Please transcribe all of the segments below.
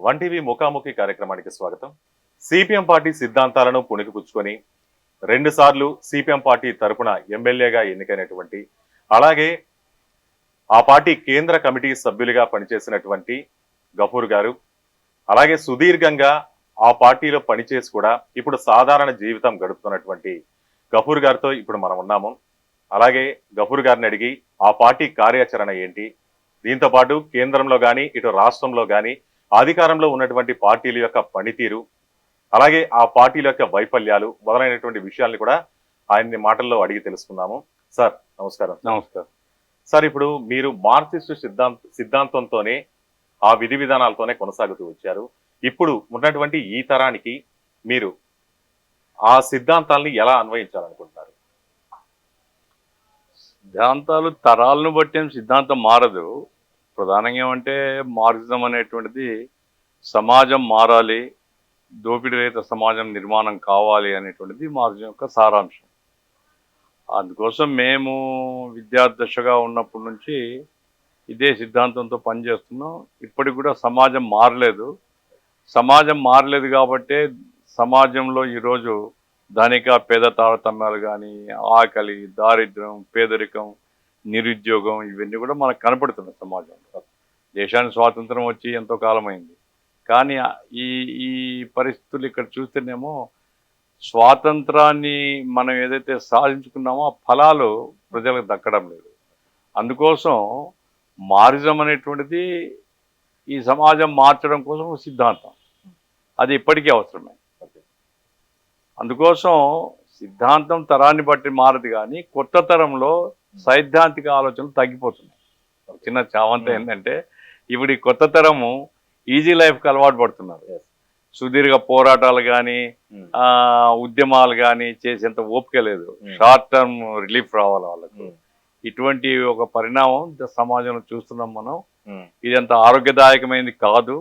One TV ముఖాముఖి కార్యక్రమానికి స్వాగతం. సిపిఎం పార్టీ సిద్ధాంతాలను పుణికిపుచ్చుకొని 2 సార్లు సిపిఎం పార్టీ తరపున ఎమ్మెల్యేగా ఎన్నికైనటువంటి, అలాగే ఆ పార్టీ కేంద్ర కమిటీ సభ్యులుగా పనిచేసినటువంటి గఫూర్ గారు, అలాగే సుదీర్ఘంగా ఆ పార్టీలో పనిచేసి కూడా ఇప్పుడు సాధారణ జీవితం గడుపుతున్నటువంటి గఫూర్ గారితో ఇప్పుడు మనం ఉన్నాము. అలాగే గఫూర్ గారిని అడిగి ఆ పార్టీ కార్యాచరణ ఏంటి, దీంతో పాటు కేంద్రంలో కానీ ఇటు రాష్ట్రంలో కానీ అధికారంలో ఉన్నటువంటి పార్టీల యొక్క పనితీరు, అలాగే ఆ పార్టీల యొక్క వైఫల్యాలు మొదలైనటువంటి విషయాల్ని కూడా ఆయన్ని మాటల్లో అడిగి తెలుసుకుందాము. సార్ నమస్కారం. నమస్కారం. సార్, ఇప్పుడు మీరు మార్క్సిస్టు సిద్ధాంతంతోనే ఆ విధి విధానాలతోనే కొనసాగుతూ వచ్చారు. ఇప్పుడు ఉన్నటువంటి ఈ తరానికి మీరు ఆ సిద్ధాంతాల్ని ఎలా అన్వయించాలనుకుంటున్నారు? సిద్ధాంతాలు తరాలను బట్టి సిద్ధాంతం మారదు. ప్రధానంగా ఏమంటే మార్క్సిజం అనేటువంటిది సమాజం మారాలి, దోపిడీ రహిత సమాజం నిర్మాణం కావాలి అనేటువంటిది మార్క్సిజం యొక్క సారాంశం. అందుకోసం మేము విద్యాదశగా ఉన్నప్పటి నుంచి ఇదే సిద్ధాంతంతో పనిచేస్తున్నాం. ఇప్పటికి కూడా సమాజం మారలేదు. సమాజం మారలేదు కాబట్టే సమాజంలో ఈరోజు ధనిక పేద తారతమ్యాలు కానీ, ఆకలి, దారిద్ర్యం, పేదరికం, నిరుద్యోగం ఇవన్నీ కూడా మనకు కనపడుతున్నాయి సమాజంలో. దేశానికి స్వాతంత్రం వచ్చి ఎంతో కాలమైంది, కానీ ఈ ఈ పరిస్థితులు ఇక్కడ చూస్తేనేమో స్వాతంత్రాన్ని మనం ఏదైతే సాధించుకున్నామో ఆ ఫలాలు ప్రజలకు దక్కడం లేదు. అందుకోసం మార్క్సిజం అనేటువంటిది ఈ సమాజం మార్చడం కోసం ఒక సిద్ధాంతం, అది ఇప్పటికీ అవసరమే. అందుకోసం సిద్ధాంతం తరాన్ని బట్టి మారదు, కానీ కొత్త తరంలో సైద్ధాంతిక ఆలోచనలు తగ్గిపోతున్నాయి. చిన్న చావంత ఏంటంటే ఇప్పుడు ఈ కొత్త తరము ఈజీ లైఫ్కి అలవాటు పడుతున్నారు. సుదీర్ఘ పోరాటాలు కానీ ఉద్యమాలు కానీ చేసేంత ఓపిక లేదు. షార్ట్ టర్మ్ రిలీఫ్ రావాలి వాళ్ళకు. ఇటువంటి ఒక పరిణామం సమాజంలో చూస్తున్నాం మనం. ఇదంత ఆరోగ్యదాయకమైనది కాదు,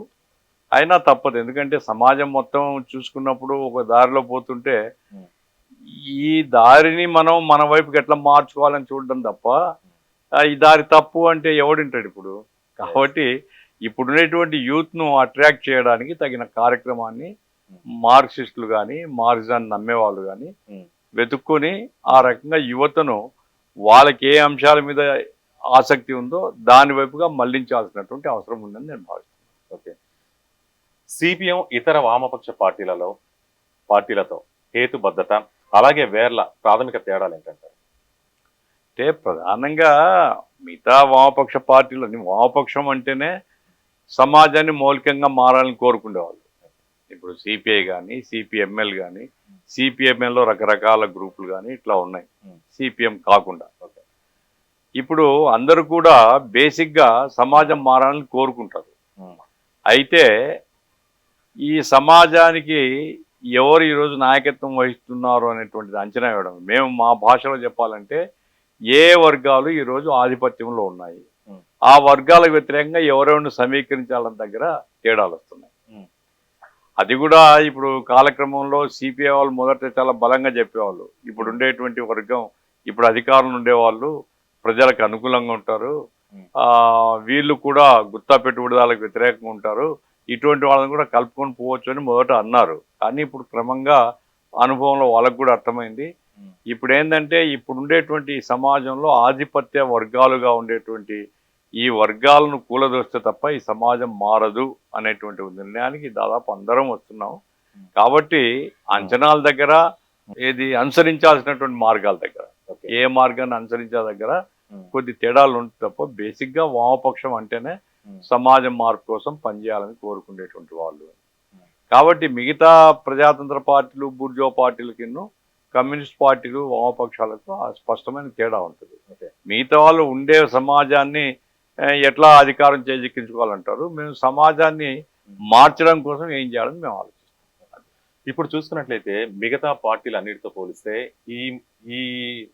అయినా తప్పదు. ఎందుకంటే సమాజం మొత్తం చూసుకున్నప్పుడు ఒక దారిలో పోతుంటే ఈ దారిని మనం మన వైపుకి ఎట్లా మార్చుకోవాలని చూడడం తప్ప ఈ దారి తప్పు అంటే ఎవడింటాడు ఇప్పుడు. కాబట్టి ఇప్పుడున్నటువంటి యూత్ను అట్రాక్ట్ చేయడానికి తగిన కార్యక్రమాన్ని మార్క్సిస్టులు కానీ మార్క్సిజాన్ని నమ్మేవాళ్ళు కానీ వెతుక్కొని ఆ రకంగా యువతను వాళ్ళకి ఏ అంశాల మీద ఆసక్తి ఉందో దాని వైపుగా మళ్లించాల్సినటువంటి అవసరం ఉందని నేను భావిస్తున్నాను. ఓకే. సిపిఎం ఇతర వామపక్ష పార్టీలతో హేతుబద్ధత, అలాగే వేర్ల ప్రాథమిక తేడాలు ఏంటంటారు? అంటే ప్రధానంగా మిగతా వామపక్ష పార్టీలు, వామపక్షం అంటేనే సమాజాన్ని మౌలికంగా మారాలని కోరుకునేవాళ్ళు. ఇప్పుడు సిపిఐ కానీ, సిపిఎంఎల్ కానీ, సిపిఎంఎల్లో రకరకాల గ్రూపులు కానీ ఇట్లా ఉన్నాయి, సిపిఎం కాకుండా. ఇప్పుడు అందరూ కూడా బేసిక్గా సమాజం మారాలని కోరుకుంటారు. అయితే ఈ సమాజానికి ఎవరు ఈరోజు నాయకత్వం వహిస్తున్నారు అనేటువంటిది అంచనా వేయడం. మేము మా భాషలో చెప్పాలంటే ఏ వర్గాలు ఈరోజు ఆధిపత్యంలో ఉన్నాయి, ఆ వర్గాలకు వ్యతిరేకంగా ఎవరెవరిని సమీకరించాలని దగ్గర తేడాలు వస్తున్నాయి. అది కూడా ఇప్పుడు కాలక్రమంలో సిపిఐ వాళ్ళు మొదట చాలా బలంగా చెప్పేవాళ్ళు. ఇప్పుడు ఉండేటువంటి వర్గం, ఇప్పుడు అధికారంలో ఉండేవాళ్ళు ప్రజలకు అనుకూలంగా ఉంటారు, వీళ్ళు కూడా గుత్తా పెట్టుబడిదారులకు వ్యతిరేకంగా ఉంటారు, ఇటువంటి వాళ్ళని కూడా కలుపుకొని పోవచ్చు అని మొదట అన్నారు. కానీ ఇప్పుడు క్రమంగా అనుభవంలో వాళ్ళకు కూడా అర్థమైంది. ఇప్పుడు ఏంటంటే ఇప్పుడు ఉండేటువంటి సమాజంలో ఆధిపత్య వర్గాలుగా ఉండేటువంటి ఈ వర్గాలను కూలదోస్తే తప్ప ఈ సమాజం మారదు అనేటువంటి నిర్ణయానికి దాదాపు అందరం వస్తున్నాం. కాబట్టి అంచనాల దగ్గర, ఏది అనుసరించాల్సినటువంటి మార్గాల దగ్గర, ఏ మార్గాన్ని అనుసరించే దగ్గర కొద్ది తేడాలు ఉంటుంది తప్ప బేసిక్గా వామపక్షం అంటేనే సమాజం మార్పు కోసం పనిచేయాలని కోరుకునేటువంటి వాళ్ళు. కాబట్టి మిగతా ప్రజాతంత్ర పార్టీలు, బూర్జో పార్టీలకి, కమ్యూనిస్ట్ పార్టీలు, వామపక్షాలకు స్పష్టమైన తేడా ఉంటుంది. మిగతా వాళ్ళు ఉండే సమాజాన్ని ఎట్లా అధికారం చేజిక్కించుకోవాలంటారు, మేము సమాజాన్ని మార్చడం కోసం ఏం చేయాలని మేము ఆలోచిస్తాం. ఇప్పుడు చూసుకున్నట్లయితే మిగతా పార్టీలు అన్నిటితో పోలిస్తే ఈ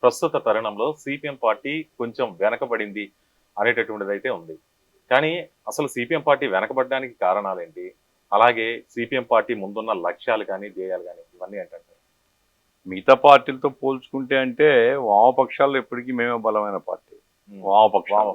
ప్రస్తుత తరుణంలో సిపిఎం పార్టీ కొంచెం వెనకబడింది అనేటటువంటిది అయితే ఉంది. కానీ అసలు సిపిఎం పార్టీ వెనకబడడానికి కారణాలేంటి, అలాగే సిపిఎం పార్టీ ముందున్న లక్ష్యాలు కానీ ధ్యేయాలు కానీ ఇవన్నీ ఏంటంటే? మిగతా పార్టీలతో పోల్చుకుంటే అంటే వామపక్షాల్లో ఎప్పటికీ మేమే బలమైన పార్టీ. వామపక్షాలు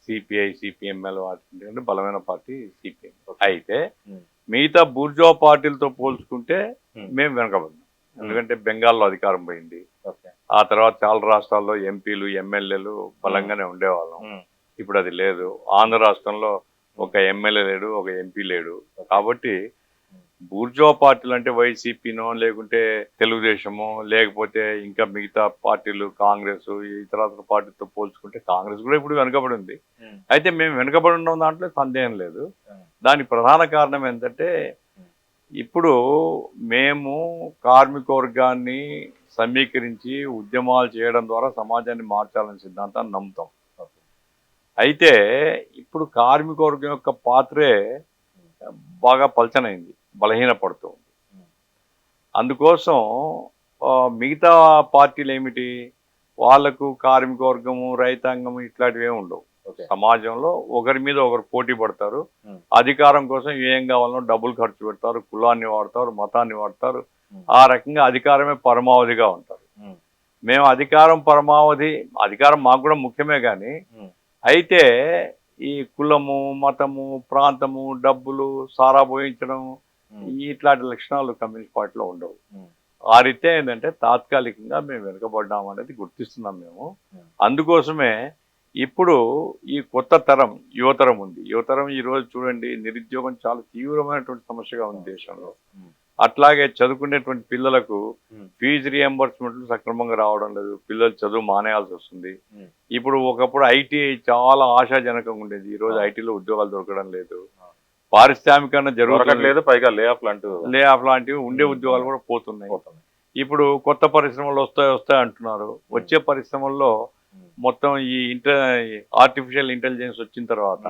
సిపిఐ సిపిఎంఎల్ వాటి బలమైన పార్టీ సిపిఎం. అయితే ఉమ్, మిగతా బూర్జువా పార్టీలతో పోల్చుకుంటే ఉమ్, మేము వెనకబడినాం. ఎందుకంటే బెంగాల్లో అధికారం పోయింది, ఓకే. ఆ తర్వాత చాలా రాష్ట్రాల్లో ఎంపీలు ఎమ్మెల్యేలు బలంగానే ఉండేవాళ్ళం. ఉమ్, ఇప్పుడు అది లేదు. ఆంధ్ర రాష్ట్రంలో ఒక ఎమ్మెల్యే లేడు, ఒక ఎంపీ లేడు. కాబట్టి బూర్జువా పార్టీలు అంటే వైసీపీనో లేకుంటే తెలుగుదేశమో లేకపోతే ఇంకా మిగతా పార్టీలు కాంగ్రెస్ ఇతర పార్టీలతో పోల్చుకుంటే కాంగ్రెస్ కూడా ఇప్పుడు వెనకబడి ఉంది. ఉమ్, అయితే మేము వెనకబడి ఉన్న దాంట్లో సందేహం లేదు. ఉమ్, దానికి ప్రధాన కారణం ఏంటంటే ఇప్పుడు మేము కార్మిక వర్గాన్ని సమీకరించి ఉద్యమాలు చేయడం ద్వారా సమాజాన్ని మార్చాలనే సిద్ధాంతాన్ని నమ్ముతాం. ఓకే. అయితే ఇప్పుడు కార్మిక వర్గం యొక్క పాత్రే బాగా పలచనైంది, బలహీనపడుతుంది. ఉమ్, అందుకోసం మిగతా పార్టీలు ఏమిటి, వాళ్లకు కార్మిక వర్గము రైతాంగము ఇట్లాంటివి ఏమి ఉండవు. ఓకే. సమాజంలో ఒకరి మీద ఒకరు పోటీ పడతారు. ఉమ్, అధికారం కోసం ఏం కావాలనో డబ్బులు ఖర్చు పెడతారు, కులాన్ని వాడతారు, మతాన్ని వాడతారు. ఉమ్, ఆ రకంగా అధికారమే పరమావధిగా ఉంటారు. ఉమ్, మేము అధికారం పరమావధి, అధికారం మాకు కూడా ముఖ్యమే. కానీ ఉమ్, అయితే ఈ కులము మతము ప్రాంతము డబ్బులు సారా పోయించడం ఉమ్, ఇట్లాంటి లక్షణాలు కమ్యూనిస్ట్ పార్టీలో ఉండవు. ఉమ్, ఆ రీతే ఏంటంటే తాత్కాలికంగా మేము వెనుకబడ్డాం అనేది గుర్తిస్తున్నాం మేము. ఉమ్, అందుకోసమే ఇప్పుడు ఈ కొత్త తరం యువతరం ఉంది. యువతరం ఈ రోజు చూడండి, నిరుద్యోగం చాలా తీవ్రమైనటువంటి సమస్యగా ఉంది దేశంలో. ఉమ్, అట్లాగే చదువుకునేటువంటి పిల్లలకు ఉమ్, ఫీజు రియంబర్స్మెంట్లు సక్రమంగా రావడం లేదు, పిల్లలు చదువు మానేయాల్సి వస్తుంది. ఉమ్, ఇప్పుడు ఒకప్పుడు ఐటీ చాలా ఆశాజనకంగా ఉండేది, ఈ రోజు ఐటీలో ఉద్యోగాలు దొరకడం లేదు. పారిశ్రామికరణ జరగట్లేదు, దొరకట్లేదు, పైగా లే ఆఫ్ లాంటి లే ఆఫ్ లాంటివి ఉండే ఉద్యోగాలు కూడా పోతున్నాయి. పోతున్నాయి. ఇప్పుడు కొత్త పరిశ్రమలు వస్తాయి అంటున్నారు. వచ్చే పరిశ్రమల్లో మొత్తం ఈ ఆర్టిఫిషియల్ ఇంటెలిజెన్స్ వచ్చిన తర్వాత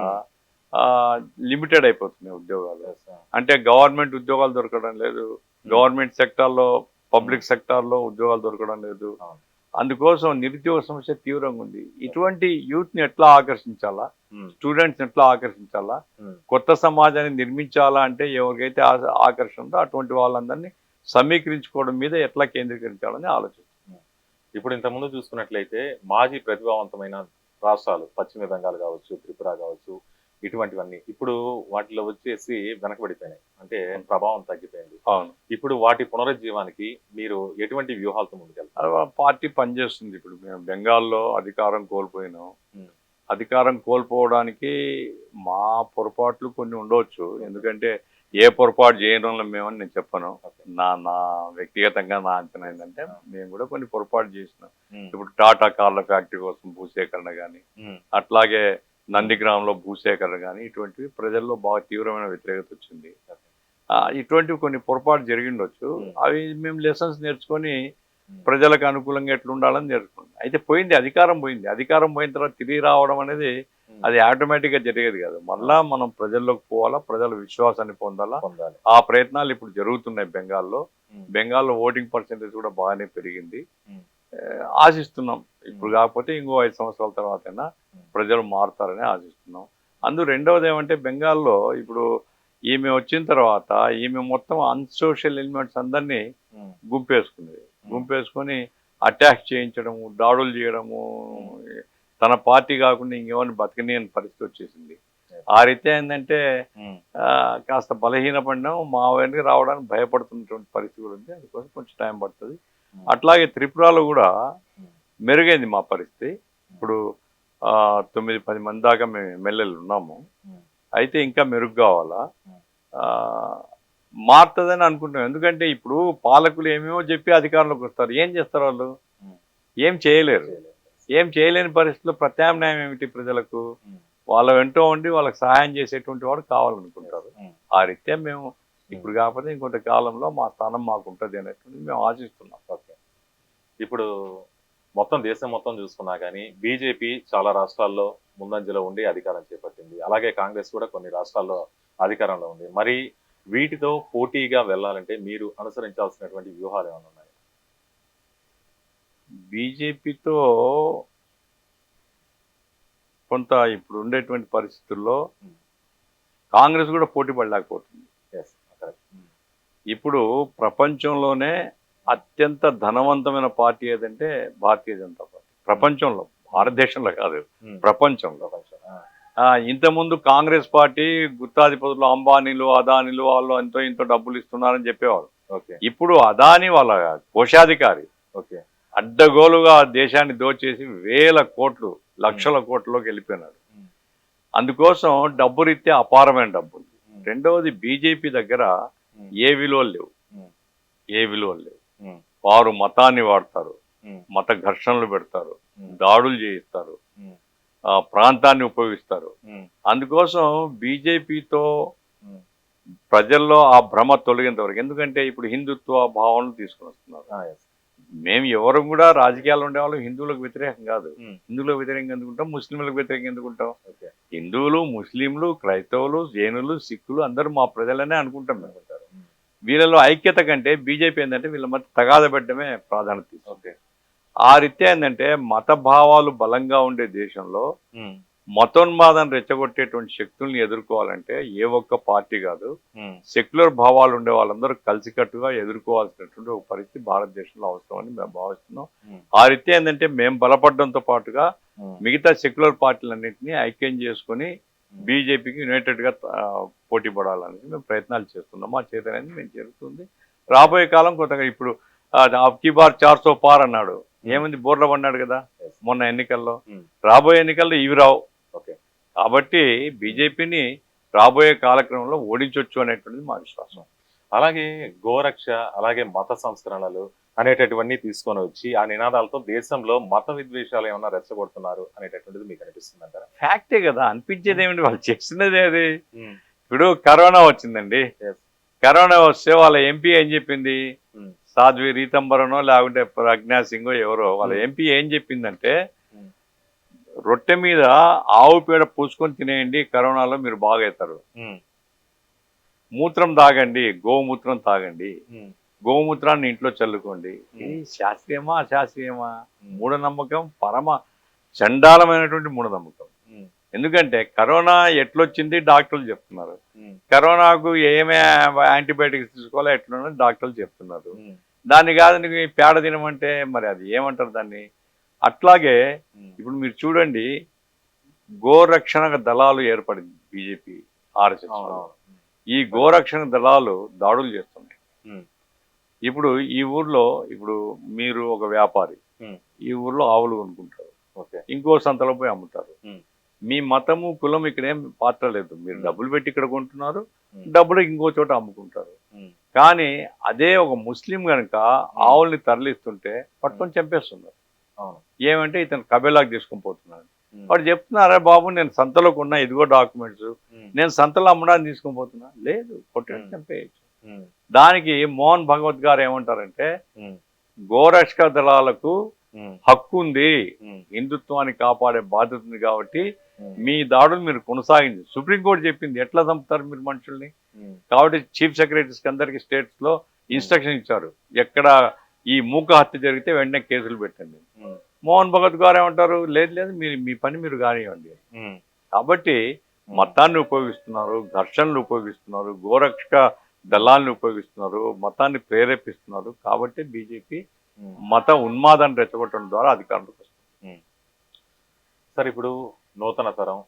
లిమిటెడ్ అయిపోతున్నాయి ఉద్యోగాలు. Yes, అంటే గవర్నమెంట్ ఉద్యోగాలు దొరకడం లేదు, గవర్నమెంట్ సెక్టార్లో పబ్లిక్ సెక్టార్లో ఉద్యోగాలు దొరకడం లేదు. అవును. అందుకోసం నిరుద్యోగ సమస్య తీవ్రంగా ఉంది. ఇటువంటి యూత్ని ఎట్లా ఆకర్షించాలా, ఉమ్, స్టూడెంట్స్ని ఎట్లా ఆకర్షించాలా, ఉమ్, కొత్త సమాజాన్ని నిర్మించాలా అంటే ఎవరికైతే ఆకర్షణ ఉందో అటువంటి వాళ్ళందరినీ సమీకరించుకోవడం మీద ఎట్లా కేంద్రీకరించాలని ఆలోచిస్తున్నాం. ఇప్పుడు ఇంతకుముందు చూసుకున్నట్లయితే మాజీ ప్రతిభావంతమైన రాష్ట్రాలు పశ్చిమ బెంగాల్ కావచ్చు, త్రిపుర కావచ్చు, ఇటువంటివన్నీ ఇప్పుడు వాటిలో వచ్చేసి వెనకబడిపోయినాయి, అంటే ప్రభావం తగ్గిపోయింది. అవును, ఇప్పుడు వాటి పునరుజ్జీవానికి మీరు ఎటువంటి వ్యూహాలతో ముందుకెళ్తారు? అది పార్టీ పనిచేస్తుంది. ఇప్పుడు మేము బెంగాల్లో అధికారం కోల్పోయినాం. ఉమ్, అధికారం కోల్పోవడానికి మా పొరపాట్లు కొన్ని ఉండవచ్చు. ఎందుకంటే ఏ పొరపాటు చేయడంలో మేమని నేను చెప్పను. నా వ్యక్తిగతంగా నా అంచనా ఏంటంటే మేము కూడా కొన్ని పొరపాటు చేసినాం. ఉమ్, ఇప్పుడు టాటా కార్ల ఫ్యాక్టరీ కోసం భూసేకరణ కానీ, ఉమ్, అట్లాగే నందిగ్రామంలో భూసేకరణ కానీ, ఇటువంటివి ప్రజల్లో బాగా తీవ్రమైన వ్యతిరేకత వచ్చింది. ఇటువంటివి కొన్ని పొరపాటు జరిగిండొచ్చు. అవి మేము లెసన్స్ నేర్చుకొని ప్రజలకు అనుకూలంగా ఎట్లా ఉండాలని నేర్చుకున్నాం. అయితే పోయింది, అధికారం పోయింది. అధికారం పోయిన తర్వాత తిరిగి రావడం అనేది అది ఆటోమేటిక్గా జరిగేది కాదు. మళ్ళా మనం ప్రజల్లోకి పోవాలా, ప్రజల విశ్వాసాన్ని పొందాలా. పొందాలి. ఆ ప్రయత్నాలు ఇప్పుడు జరుగుతున్నాయి బెంగాల్లో. ఉమ్, బెంగాల్లో ఓటింగ్ పర్సెంటేజ్ కూడా బాగానే పెరిగింది. ఉమ్, ఆశిస్తున్నాం ఇప్పుడు కాకపోతే ఇంకో 5 సంవత్సరాల తర్వాతైనా ప్రజలు మారుతారని ఆశిస్తున్నాం. రెండవది ఏమంటే బెంగాల్లో ఇప్పుడు ఈమె వచ్చిన తర్వాత ఈమె మొత్తం అన్సోషల్ ఎలిమెంట్స్ అందరినీ ఉమ్, గుంపేసుకొని అటాక్ చేయించడము, దాడులు చేయడము, తన పార్టీ కాకుండా ఇంకేమైనా బతకని పరిస్థితి వచ్చేసింది. ఆ రీతే ఏంటంటే ఉమ్, కాస్త బలహీనపడినాం, మా వెనక్కి రావడానికి భయపడుతున్నటువంటి పరిస్థితి కూడా ఉంది. అందుకోసం కొంచెం టైం పడుతుంది. అట్లాగే త్రిపురలో కూడా మెరుగైంది మా పరిస్థితి. ఇప్పుడు 9-10 మంది దాకా మేము ఎమ్మెల్యేలు ఉన్నాము. అయితే ఇంకా మెరుగు కావాలా, మారుతుందని అనుకుంటున్నాం. ఎందుకంటే ఇప్పుడు పాలకులు ఏమేమో చెప్పి అధికారంలోకి వస్తారు, ఏం చేస్తారు వాళ్ళు? ఏం చేయలేరు. ఏం చేయలేని పరిస్థితుల్లో ప్రత్యామ్నాయం ఏమిటి? ప్రజలకు వాళ్ళ వెంట ఉండి వాళ్ళకి సహాయం చేసేటువంటి వాడు కావాలనుకుంటారు. ఆ రీత్యా మేము ఇప్పుడు కాకపోతే ఇంకొంత కాలంలో మా స్థానం మాకు ఉంటుంది అనేటువంటిది మేము ఆశిస్తున్నాం. ఓకే. ఇప్పుడు మొత్తం దేశం మొత్తం చూసుకున్నా కానీ బీజేపీ చాలా రాష్ట్రాల్లో ముందంజలో ఉండి అధికారం చేపట్టింది. అలాగే కాంగ్రెస్ కూడా కొన్ని రాష్ట్రాల్లో అధికారంలో ఉంది. మరి వీటితో పోటీగా వెళ్ళాలంటే మీరు అనుసరించాల్సినటువంటి వ్యూహాలు ఏమైనా ఉన్నాయి? బీజేపీతో కొంత ఇప్పుడు ఉండేటువంటి పరిస్థితుల్లో కాంగ్రెస్ కూడా పోటీ పడలేకపోతుంది. ఇప్పుడు ప్రపంచంలోనే అత్యంత ధనవంతమైన పార్టీ ఏదంటే భారతీయ జనతా పార్టీ. ప్రపంచంలో, భారతదేశంలో కాదు, ప్రపంచంలో. ఇంతకుముందు కాంగ్రెస్ పార్టీ గుత్తాధిపతులు అంబానీలు అదానీలు వాళ్ళు ఎంతో ఇంతో డబ్బులు ఇస్తున్నారని చెప్పేవారు. ఓకే. ఇప్పుడు అదాని వాళ్ళ కోశాధికారి ఓకే. అడ్డగోలుగా దేశాన్ని దోచేసి వేల కోట్లు లక్షల కోట్లలోకి వెళ్ళిపోయినాడు. అందుకోసం డబ్బు రీత్యా అపారమైన డబ్బు ఉంది. రెండవది బీజేపీ దగ్గర ఏ విలువలు లేవు, ఏ విలువలు లేవు. వారు మతాన్ని వాడతారు, మత ఘర్షణలు పెడతారు, దాడులు చేయిస్తారు, ప్రాంతాన్ని ఉపయోగిస్తారు. అందుకోసం బీజేపీతో ప్రజల్లో ఆ భ్రమ తొలగేంత వరకు, ఎందుకంటే ఇప్పుడు హిందుత్వ భావనలు తీసుకుని వస్తున్నారు. మేము ఎవరు కూడా రాజకీయాలు ఉండేవాళ్ళు హిందువులకు వ్యతిరేకం కాదు. హిందువులకు వ్యతిరేకంగా ఎందుకుంటాం, ముస్లింలకు వ్యతిరేకంగా ఎందుకుంటాం? హిందువులు, ముస్లింలు, క్రైస్తవులు, జైనులు, సిక్కులు అందరూ మా ప్రజలనే అనుకుంటాం. వీళ్ళలో ఐక్యత కంటే బీజేపీ ఏంటంటే వీళ్ళ మధ్య తగాద పెట్టడమే ప్రాధాన్యత తీసుకుంటే, ఆ రీత్యా ఏంటంటే మత భావాలు బలంగా ఉండే దేశంలో మతోన్మాదం రెచ్చగొట్టేటువంటి శక్తుల్ని ఎదుర్కోవాలంటే ఏ ఒక్క పార్టీ కాదు, సెక్యులర్ భావాలు ఉండే వాళ్ళందరూ కలిసికట్టుగా ఎదుర్కోవాల్సినటువంటి ఒక పరిస్థితి భారతదేశంలో అవసరం అని మేము భావిస్తున్నాం. ఆ రీత్యా ఏంటంటే మేము బలపడడంతో పాటుగా మిగతా సెక్యులర్ పార్టీలన్నింటినీ ఐక్యం చేసుకుని బీజేపీకి యునైటెడ్ గా పోటీ పడాలని మేము ప్రయత్నాలు చేస్తున్నాం. మా చేతనైంది మేము జరుగుతుంది. రాబోయే కాలం కొత్తగా ఇప్పుడు అబ్కీ బార్ 400 పార్ అన్నాడు, ఏముంది బోర్ల పడినాడు కదా మొన్న ఎన్నికల్లో. రాబోయే ఎన్నికల్లో ఇవి రావు. కాబట్టి బీజేపీని రాబోయే కాలక్రమంలో ఓడించవచ్చు అనేటువంటిది మా విశ్వాసం. అలాగే గోరక్ష, అలాగే మత సంస్కరణలు అనేటటువంటి తీసుకొని వచ్చి ఆ నినాదాలతో దేశంలో మత విద్వేషాలు ఏమన్నా రెచ్చగొడుతున్నారు అనేటటువంటిది మీకు అనిపిస్తుంది అంటారా? ఫ్యాక్టే కదా, అనిపించేది ఏమిటి, వాళ్ళు చేస్తున్నదే అది. ఇప్పుడు కరోనా వచ్చిందండి, కరోనా వస్తే వాళ్ళ ఎంపీ ఏం చెప్పింది, సాధ్వి రీతంబరనో లేకుంటే ప్రజ్ఞా సింగో ఎవరో, వాళ్ళ ఎంపీ ఏం చెప్పిందంటే రొట్టె మీద ఆవు పేడ పూసుకొని తినేయండి, కరోనాలో మీరు బాగవుతారు. మూత్రం తాగండి, గోమూత్రం తాగండి, గోమూత్రాన్ని ఇంట్లో చల్లుకోండి. ఇది శాస్త్రీయమా అశాస్త్రీయమా? మూఢనమ్మకం, పరమ చండాలమైనటువంటి మూఢనమ్మకం. ఎందుకంటే కరోనా ఎట్లొచ్చింది డాక్టర్లు చెప్తున్నారు, కరోనాకు ఏమే యాంటీబయాటిక్స్ తీసుకోవాలో ఎట్లా డాక్టర్లు చెప్తున్నారు. దాన్ని కాదు నీకు పేడ తినమంటే మరి అది ఏమంటారు దాన్ని? అట్లాగే ఇప్పుడు మీరు చూడండి, గోరక్షణ దళాలు ఏర్పడింది బీజేపీ ఆర్ఎస్ఎస్. ఈ గోరక్షణ దళాలు దాడులు చేస్తున్నాయి. ఇప్పుడు ఈ ఊర్లో ఇప్పుడు మీరు ఒక వ్యాపారి, ఈ ఊర్లో ఆవులు కొనుక్కుంటారు, ఇంకో సంతలో పోయి అమ్ముతారు. మీ మతము కులం ఇక్కడేం పాత్ర లేదు, మీరు డబ్బులు పెట్టి ఇక్కడ కొంటున్నారు, డబ్బులు ఇంకో చోట అమ్ముకుంటారు. కానీ అదే ఒక ముస్లిం కనుక ఆవుల్ని తరలిస్తుంటే పట్టుకొని చంపేస్తున్నారు. ఏమంటే ఇతను కబేలాకి తీసుకొని పోతున్నాడు. వాడు చెప్తున్నారా బాబు నేను సంతలో కొన్నా, ఇదిగో డాక్యుమెంట్స్, నేను సంతలో అమ్మడానికి తీసుకొని పోతున్నా, లేదు కొట్టేసి చంపేయచ్చు. దానికి మోహన్ భగవత్ గారు ఏమంటారంటే గోరక్షక దళాలకు హక్కు ఉంది, హిందుత్వాన్ని కాపాడే బాధ్యత ఉంది, కాబట్టి మీ దాడులు మీరు కొనసాగింది. సుప్రీంకోర్టు చెప్పింది ఎట్లా చంపుతారు మీరు మనుషుల్ని. కాబట్టి చీఫ్ సెక్రటరీస్ అందరికి స్టేట్స్ లో ఇన్స్ట్రక్షన్ ఇచ్చారు, ఎక్కడ ఈ మూక హత్య జరిగితే వెంటనే కేసులు పెట్టండి. మోహన్ భగవత్ గారు ఏమంటారు, లేదు లేదు మీరు మీ పని మీరు కానివ్వండి. కాబట్టి మతాన్ని ఉపయోగిస్తున్నారు, ఘర్షణలు ఉపయోగిస్తున్నారు, గోరక్షక దళాలను ఉపయోగిస్తున్నారు, మతాన్ని ప్రేరేపిస్తున్నారు. కాబట్టి బీజేపీ మత ఉన్మాదాన్ని రెచ్చగొట్టడం ద్వారా అధికారంలోకి వస్తుంది. సార్, ఇప్పుడు నూతన తరం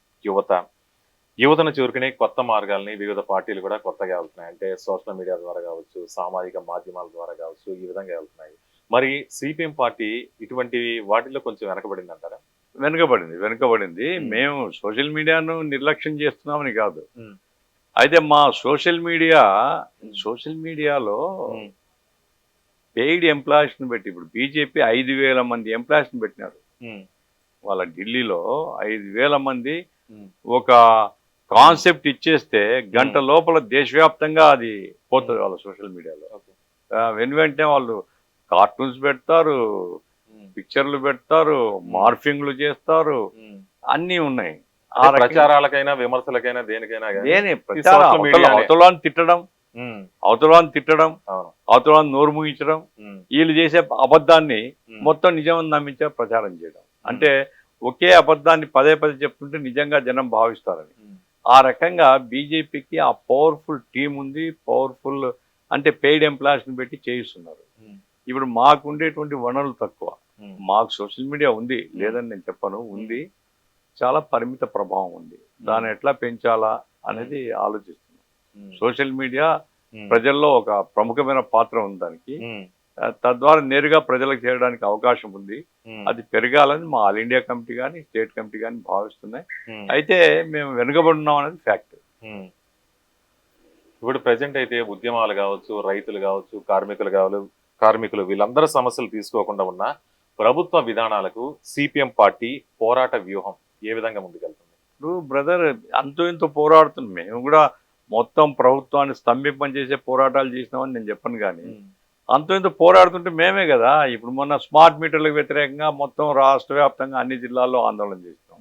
యువతను చేరుకునే కొత్త మార్గాల్ని వివిధ పార్టీలు కూడా కొత్తగా వెళ్తున్నాయి. అంటే సోషల్ మీడియా ద్వారా కావచ్చు, సామాజిక మాధ్యమాల ద్వారా కావచ్చు, ఈ విధంగా వెళ్తున్నాయి. మరి సిపిఎం పార్టీ ఇటువంటి వాటిల్లో కొంచెం వెనకబడింది అంటారా? వెనుకబడింది. మేము సోషల్ మీడియాను నిర్లక్ష్యం చేస్తున్నామని కాదు, అయితే మా సోషల్ మీడియాలో పెయిడ్ ఎంప్లాయీస్ ని పెట్టి, ఇప్పుడు బీజేపీ 5,000 మంది ఎంప్లాయీస్ ని పెట్టినారు. వాళ్ళ ఢిల్లీలో 5,000 మంది ఒక కాన్సెప్ట్ ఇచ్చేస్తే గంట లోపల దేశవ్యాప్తంగా అది పోతుంది వాళ్ళ సోషల్ మీడియాలో. వెంటనే వాళ్ళు కార్టూన్స్ పెడతారు, పిక్చర్లు పెడతారు, మార్ఫింగ్లు చేస్తారు, అన్నీ ఉన్నాయి. ప్రచారాలకైనా విమర్శలకైనా దేనికైనా అవతలాన్ని తిట్టడం, అవతలాన్ని నోరు ముగించడం, వీళ్ళు చేసే అబద్ధాన్ని మొత్తం నిజం నమ్మించే ప్రచారం చేయడం. అంటే ఒకే అబద్ధాన్ని పదే చెప్తుంటే నిజంగా జనం భావిస్తారని. ఆ రకంగా బీజేపీకి ఆ పవర్ఫుల్ టీం ఉంది, పవర్ఫుల్ అంటే పెయిడ్ ఎంప్లాయీస్ ని పెట్టి చేయిస్తున్నారు. ఇప్పుడు మాకు ఉండేటువంటి వనరులు తక్కువ, మాకు సోషల్ మీడియా ఉంది లేదని నేను చెప్పను, ఉంది. చాలా పరిమిత ప్రభావం ఉంది. దాన్ని ఎట్లా పెంచాలా అనేది ఆలోచిస్తున్నాం. సోషల్ మీడియా ప్రజల్లో ఒక ప్రముఖమైన పాత్ర ఉంది దానికి. తద్వారా నేరుగా ప్రజలకు చేరడానికి అవకాశం ఉంది. అది పెరగాలని మా ఆల్ ఇండియా కమిటీ కానీ స్టేట్ కమిటీ కానీ భావిస్తున్నాయి. అయితే మేము వెనుకబడున్నాం అనేది ఫ్యాక్ట్. ఇప్పుడు ప్రజెంట్ అయితే ఉద్యమాలు కావచ్చు, రైతులు కావచ్చు, కార్మికులు వీళ్ళందరూ సమస్యలు తీసుకోకుండా ఉన్న ప్రభుత్వ విధానాలకు సిపిఎం పార్టీ పోరాట వ్యూహం ఏ విధంగా ముందుకెళ్తుంది? ఇప్పుడు బ్రదర్ అంతో ఇంతో పోరాడుతున్నాం. మేము కూడా మొత్తం ప్రభుత్వాన్ని స్తంభింపని చేసే పోరాటాలు చేసినామని నేను చెప్పను, కానీ అంతో ఇంత పోరాడుతుంటే మేమే కదా. ఇప్పుడు మొన్న స్మార్ట్ మీటర్లకు వ్యతిరేకంగా మొత్తం రాష్ట్ర వ్యాప్తంగా అన్ని జిల్లాల్లో ఆందోళన చేసినాం.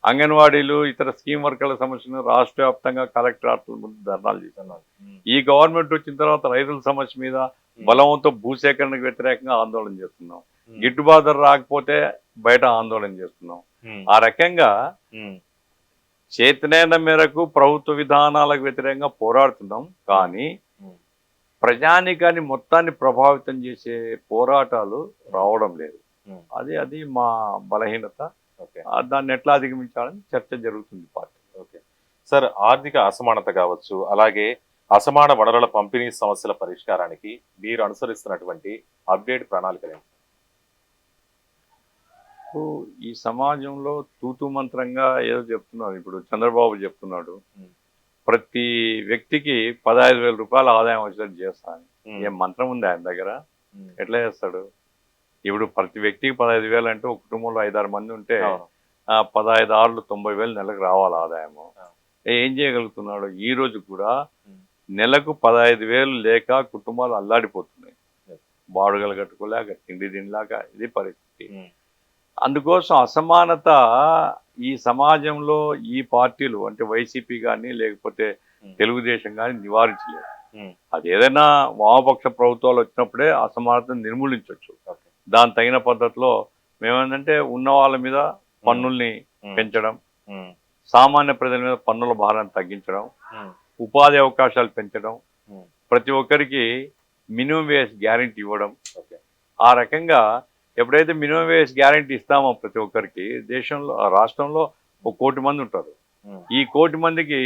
అంగన్వాడీలు ఇతర స్కీమ్ వర్కర్ల సమస్యను రాష్ట్ర వ్యాప్తంగా కలెక్టరేట్ల ముందు ధర్నాలు చేస్తున్నారు. ఈ గవర్నమెంట్ వచ్చిన తర్వాత రైతుల సమస్య మీద బలవంతో భూసేకరణకు వ్యతిరేకంగా ఆందోళన చేస్తున్నాం. గిట్టుబాటు ధర రాకపోతే బయట ఆందోళన చేస్తున్నాం. ఆ రకంగా చేతనైన మేరకు ప్రభుత్వ విధానాలకు వ్యతిరేకంగా పోరాడుతున్నాం. కానీ ప్రజానికాన్ని మొత్తాన్ని ప్రభావితం చేసే పోరాటాలు రావడం లేదు. అది మా బలహీనత. దాన్ని ఎట్లా అధిగమించాలని చర్చ జరుగుతుంది పార్టీ. ఓకే సార్, ఆర్థిక అసమానత కావచ్చు, అలాగే అసమాన వనరుల పంపిణీ సమస్యల పరిష్కారానికి మీరు అనుసరిస్తున్నటువంటి అప్డేట్ ప్రణాళికలు ఏంటి? ఈ సమాజంలో తూతు మంత్రంగా ఏదో చెప్తున్నారు. ఇప్పుడు చంద్రబాబు చెప్తున్నాడు ప్రతి వ్యక్తికి 15,000 రూపాయల ఆదాయం వచ్చేటట్టు చేస్తాను. ఏం మంత్రం ఉంది ఆయన దగ్గర? ఎట్లా చేస్తాడు? ఇప్పుడు ప్రతి వ్యక్తికి 15,000 అంటే ఒక కుటుంబంలో 5-6 మంది ఉంటే 15 ఆరులు 90,000 నెలకు రావాలి ఆదాయము. ఏం చేయగలుగుతున్నాడు? ఈ రోజు కూడా నెలకు 15,000 లేక కుటుంబాలు అల్లాడిపోతున్నాయి. బాడుగలు కట్టుకోలేక, తిండి తినలేక ఇది పరిస్థితి. అందుకోసం అసమానత ఈ సమాజంలో ఈ పార్టీలు అంటే వైసీపీ కానీ లేకపోతే తెలుగుదేశం కానీ నివారించలేదు. అది ఏదైనా వామపక్ష ప్రభుత్వాలు వచ్చినప్పుడే అసమానతను నిర్మూలించవచ్చు. దాని తగిన పద్ధతిలో మేమేంటంటే ఉన్న వాళ్ళ మీద పన్నుల్ని పెంచడం, సామాన్య ప్రజల మీద పన్నుల భారాన్ని తగ్గించడం, ఉపాధి అవకాశాలు పెంచడం, ప్రతి ఒక్కరికి మినిమం వేజ్ గ్యారెంటీ ఇవ్వడం. ఆ రకంగా ఎప్పుడైతే మినిమం వేజ్ గ్యారెంటీ ఇస్తామో ప్రతి ఒక్కరికి, దేశంలో రాష్ట్రంలో 1 కోటి మంది ఉంటారు. ఈ 1 కోటి మందికి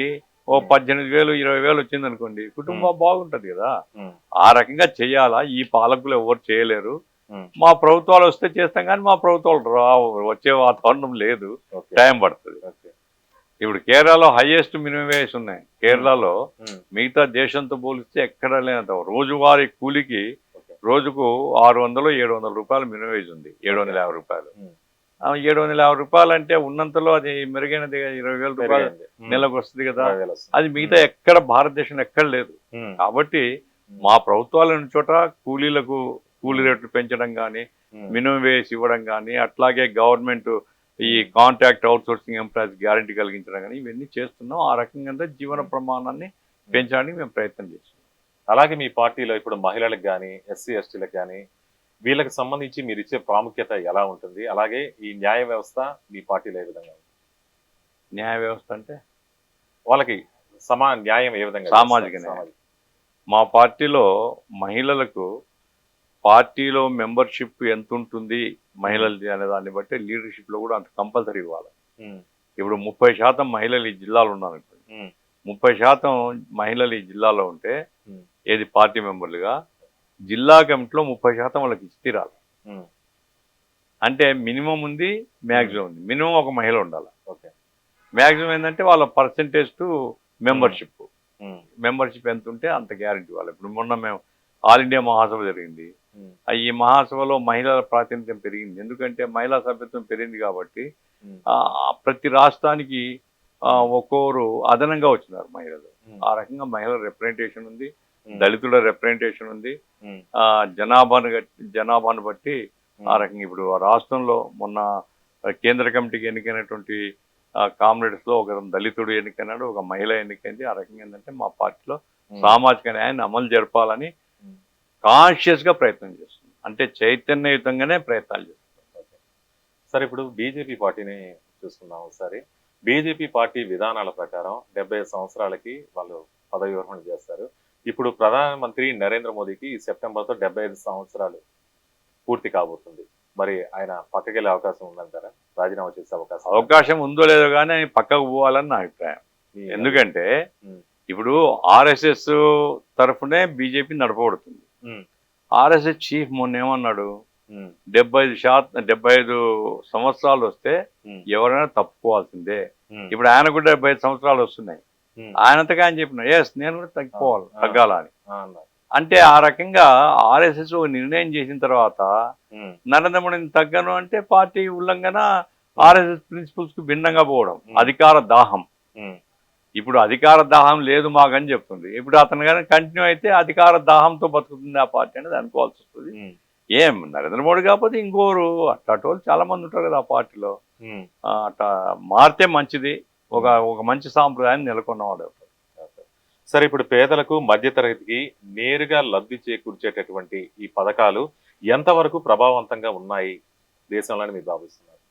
18,000 20,000 వచ్చింది అనుకోండి, కుటుంబం బాగుంటది కదా. ఆ రకంగా చెయ్యాలా? ఈ పాలకులు ఎవరు చేయలేరు. మా ప్రభుత్వాలు వస్తే చేస్తాం, కానీ మా ప్రభుత్వాలు వచ్చే వాతావరణం లేదు, టైం పడుతుంది. ఇప్పుడు కేరళలో హైయెస్ట్ మినిమం వేజ్ ఉన్నాయి. కేరళలో మిగతా దేశంతో పోలిస్తే ఎక్కడ లేనంత రోజువారీ కూలికి రోజుకు 600-700 రూపాయలు మినిమం వేజ్ ఉంది. 750 రూపాయలు. 750 రూపాయలు అంటే ఉన్నంతలో అది మెరుగైనది 20,000 రూపాయలు నెలకు వస్తుంది కదా. అది మిగతా ఎక్కడ భారతదేశంలో ఎక్కడ లేదు. కాబట్టి మా ప్రభుత్వాల చోట కూలీ రేట్లు పెంచడం కానీ, మినిమం వేజ్ ఇవ్వడం కానీ, అట్లాగే గవర్నమెంట్ ఈ కాంట్రాక్ట్ అవుట్సోర్సింగ్ ఎంప్లాయీస్ గ్యారంటీ కలిగించడం కానీ ఇవన్నీ చేస్తున్నాం. ఆ రకంగా జీవన ప్రమాణాన్ని పెంచడానికి మేము ప్రయత్నం చేస్తున్నాం. అలాగే మీ పార్టీలో ఇప్పుడు మహిళలకు కానీ, ఎస్సీ ఎస్టీలకు కానీ వీళ్ళకి సంబంధించి మీరు ఇచ్చే ప్రాముఖ్యత ఎలా ఉంటుంది? అలాగే ఈ న్యాయ వ్యవస్థ మీ పార్టీలో ఏ విధంగా ఉంటుంది? న్యాయ వ్యవస్థ అంటే వాళ్ళకి న్యాయం ఏ విధంగా? సామాజిక న్యాయం. మా పార్టీలో మహిళలకు పార్టీలో మెంబర్షిప్ ఎంత ఉంటుంది మహిళలది అనే దాన్ని బట్టి లీడర్షిప్ లో కూడా అంత కంపల్సరీ ఇవ్వాలి. ఇప్పుడు 30% మహిళలు ఈ జిల్లాలో ఉన్నారనుకోండి, 30% మహిళలు ఈ జిల్లాలో ఉంటే ఏది పార్టీ మెంబర్లుగా జిల్లా కమిటీలో 30% వాళ్ళకి ఇచ్చిరాలి. అంటే మినిమం ఉంది, మ్యాక్సిమం ఉంది. మినిమం ఒక మహిళ ఉండాలి. మ్యాక్సిమం ఏంటంటే వాళ్ళ పర్సంటేజ్ టు మెంబర్షిప్ ఎంత ఉంటే అంత గ్యారెంటీ ఇవ్వాలి. ఇప్పుడు మొన్న మేము ఆల్ ఇండియా మహాసభ జరిగింది. ఈ మహాసభలో మహిళల ప్రాతినిధ్యం పెరిగింది. ఎందుకంటే మహిళా సభ్యత్వం పెరిగింది కాబట్టి ప్రతి రాష్ట్రానికి ఒక్కొక్కరు అదనంగా వచ్చినారు మహిళలు. ఆ రకంగా మహిళల రిప్రజెంటేషన్ ఉంది, దళితుల రిప్రజెంటేషన్ ఉంది. జనాభాను బట్టి ఆ రకంగా ఇప్పుడు రాష్ట్రంలో మొన్న కేంద్ర కమిటీకి ఎన్నికైనటువంటి కామ్రేడ్స్ లో ఒక దళితుడు ఎన్నికైనాడు, ఒక మహిళ ఎన్నికైంది. ఆ రకంగా ఏంటంటే మా పార్టీలో సామాజిక న్యాయాన్ని అమలు జరపాలని కాన్షియస్ గా ప్రయత్నం చేస్తుంది. అంటే చైతన్యయుతంగానే ప్రయత్నాలు చేస్తుంది. సరే, ఇప్పుడు బీజేపీ పార్టీని చూసుకుందాం ఒకసారి. బీజేపీ పార్టీ విధానాల ప్రకారం 75 సంవత్సరాలకి వాళ్ళు పదవి విరమణ చేస్తారు. ఇప్పుడు ప్రధానమంత్రి నరేంద్ర మోదీకి ఈ సెప్టెంబర్తో 75 సంవత్సరాలు పూర్తి కాబోతుంది. మరి ఆయన పక్కకెళ్ళే అవకాశం ఉందంటారా? రాజీనామా చేసే అవకాశం అవకాశం ఉందో లేదో కానీ ఆయన పక్కకు పోవాలని నా అభిప్రాయం. ఎందుకంటే ఉమ్, ఇప్పుడు ఆర్ఎస్ఎస్ తరఫునే బీజేపీ నడపబడుతుంది. ఉమ్, ఆర్ఎస్ఎస్ చీఫ్ మొన్న ఏమన్నాడు, ఉమ్, 75 సంవత్సరాలు వస్తే ఉమ్, ఎవరైనా తప్పుకోవాల్సిందే. ఉమ్, ఇప్పుడు ఆయన కూడా 75 సంవత్సరాలు వస్తున్నాయి. ఉమ్, ఆయనంతగా ఆయన చెప్పిన నేను కూడా తగ్గిపోవాలి, తగ్గాల అని. అన్నారు. అంటే ఆ రకంగా ఆర్ఎస్ఎస్ ఒక నిర్ణయం చేసిన తర్వాత ఉమ్, నరేంద్ర మోడీని తగ్గను అంటే పార్టీ ఉల్లంఘన, ఆర్ఎస్ఎస్ ప్రిన్సిపల్స్ కు భిన్నంగా పోవడం, అధికార దాహం. ఉమ్, ఇప్పుడు అధికార దాహం లేదు మాకని చెప్తుంది. ఇప్పుడు అతను కానీ కంటిన్యూ అయితే అధికార దాహంతో బతుకుతుంది ఆ పార్టీ అనేది అనుకోవాల్సి వస్తుంది. ఉమ్, ఏం నరేంద్ర మోడీ కాకపోతే ఇంకోరు అట్లాంటి చాలా మంది ఉంటారు కదా ఆ పార్టీలో. ఉమ్. అట్లా మారితే మంచిది, ఒక మంచి సాంప్రదాయాన్ని నెలకొన్నవాడు. సరే, ఇప్పుడు పేదలకు మధ్యతరగతికి నేరుగా లబ్ధి చేకూర్చేటటువంటి ఈ పథకాలు ఎంతవరకు ప్రభావవంతంగా ఉన్నాయి దేశంలోని మీరు భావిస్తున్నారు?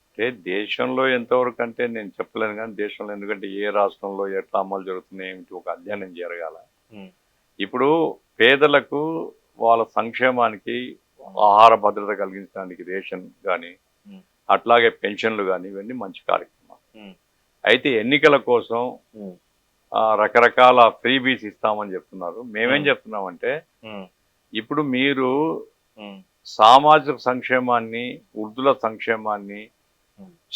అంటే దేశంలో ఎంతవరకు అంటే నేను చెప్పలేను, కానీ దేశంలో ఎందుకంటే ఏ రాష్ట్రంలో ఎట్లా అమలు జరుగుతున్నాయి ఏమిటి ఒక అధ్యయనం జరగాల. ఉమ్, ఇప్పుడు పేదలకు వాళ్ళ సంక్షేమానికి ఆహార భద్రత కలిగించడానికి రేషన్ కానీ, ఉమ్, అట్లాగే పెన్షన్లు కానీ, ఇవన్నీ మంచి కార్యక్రమాలు. ఉమ్, అయితే ఎన్నికల కోసం ఉమ్, రకరకాల ఫ్రీబీస్ ఇస్తామని చెప్తున్నారు. మేమేం చెప్తున్నామంటే ఉమ్, ఇప్పుడు మీరు ఉమ్, సామాజిక సంక్షేమాన్ని, వృద్ధుల సంక్షేమాన్ని,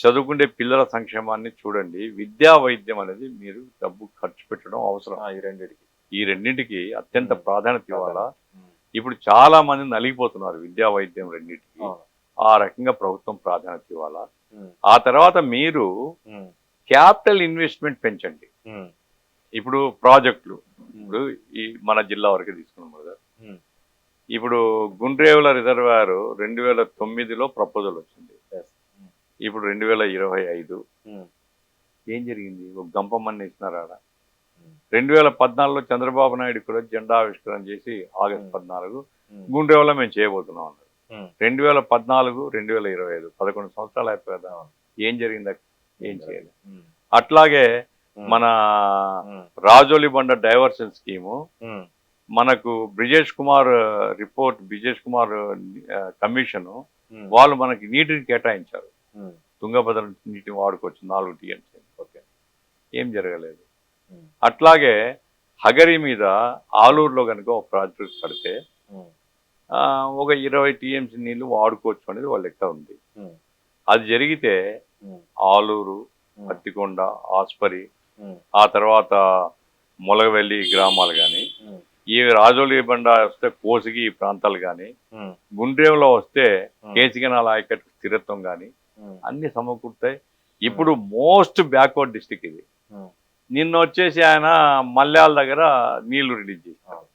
చదువుకునే పిల్లల సంక్షేమాన్ని చూడండి. విద్యా వైద్యం అనేది మీరు డబ్బు ఖర్చు పెట్టడం అవసరం. ఈ రెండింటికి అత్యంత ప్రాధాన్యత ఇవ్వాలా. ఇప్పుడు చాలా మంది నలిగిపోతున్నారు విద్యా వైద్యం రెండింటికి. ఆ రకంగా ప్రభుత్వం ప్రాధాన్యత ఇవ్వాలా. ఆ తర్వాత మీరు క్యాపిటల్ ఇన్వెస్ట్మెంట్ పెంచండి. ఇప్పుడు ప్రాజెక్టులు, ఇప్పుడు ఈ మన జిల్లా వరకు తీసుకున్నాం కదా. ఇప్పుడు గుండ్రేవుల రిజర్వాయర్ 2009లో ప్రపోజల్ వచ్చింది. ఇప్పుడు 2025 ఏం జరిగింది? ఒక గంపమని ఇచ్చినారు ఆడ. 2014లో చంద్రబాబు నాయుడు కూడా జెండా ఆవిష్కరణ చేసి ఆగస్టు 14 గుండ్రేవులో మేము చేయబోతున్నాం అన్నారు. 2014, 2025 11 సంవత్సరాలు అయిపోయేదా? ఏం జరిగింది? ఏం చేయాలి? అట్లాగే మన రాజోలి బండ డైవర్షన్ స్కీము, మనకు బ్రిజేష్ కుమార్ కమిషన్ వాళ్ళు మనకి నీటిని కేటాయించారు. తుంగభద్ర నీటిని వాడుకోవచ్చు 4 టీఎంసీ. ఓకే, ఏం జరగలేదు. అట్లాగే హగరి మీద ఆలూరులో కనుక ఒక ప్రాజెక్ట్ కడితే ఒక 20 టీఎంసీ నీళ్లు వాడుకోవచ్చు అనేది వాళ్ళ లెక్క ఉంది. అది జరిగితే ఆలూరు, పత్తికొండ, ఆస్పరి, ఆ తర్వాత మొలగవెల్లి గ్రామాలు కానీ, ఈ రాజోలి బండ వస్తే కోసిగి ఈ ప్రాంతాలు కానీ, గుండ్రేవులో వస్తే కేసిగనాల ఆయకట్టు స్థిరత్వం కానీ అన్ని సమకూర్తాయి. ఇప్పుడు మోస్ట్ బ్యాక్వర్డ్ డిస్టిక్ ఇది. నిన్న వచ్చేసి ఆయన మల్యాల దగ్గర నీళ్లు రిలీజ్ చేశారు.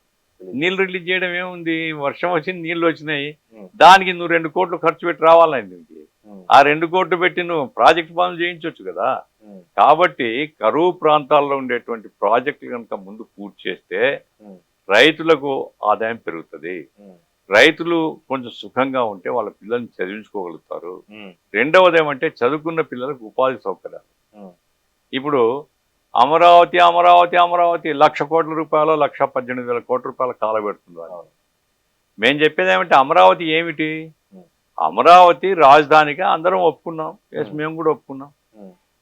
నీళ్లు రిలీజ్ చేయడం ఏముంది? వర్షం వచ్చింది, నీళ్లు వచ్చినాయి, దానికి నువ్వు 2 కోట్లు ఖర్చు పెట్టి రావాలని దీనికి. ఆ 2 కోట్లు పెట్టి నువ్వు ప్రాజెక్ట్ పనులు చేయించవచ్చు కదా. కాబట్టి కరువు ప్రాంతాల్లో ఉండేటువంటి ప్రాజెక్టులు కనుక ముందు పూర్తి చేస్తే రైతులకు ఆదాయం పెరుగుతుంది. రైతులు కొంచెం సుఖంగా ఉంటే వాళ్ళ పిల్లల్ని చదివించుకోగలుగుతారు. రెండవది ఏమంటే చదువుకున్న పిల్లలకు ఉపాధి సౌకర్యాలు. ఇప్పుడు అమరావతి 1,00,00,000 కోట్ల రూపాయలు, 1,18,000 కోట్ల రూపాయల కాలబెడుతున్నారు. మేము చెప్పేది ఏమంటే అమరావతి ఏమిటి? అమరావతి రాజధానిగా అందరం ఒప్పుకున్నాం. ఎస్, మేము కూడా ఒప్పుకున్నాం.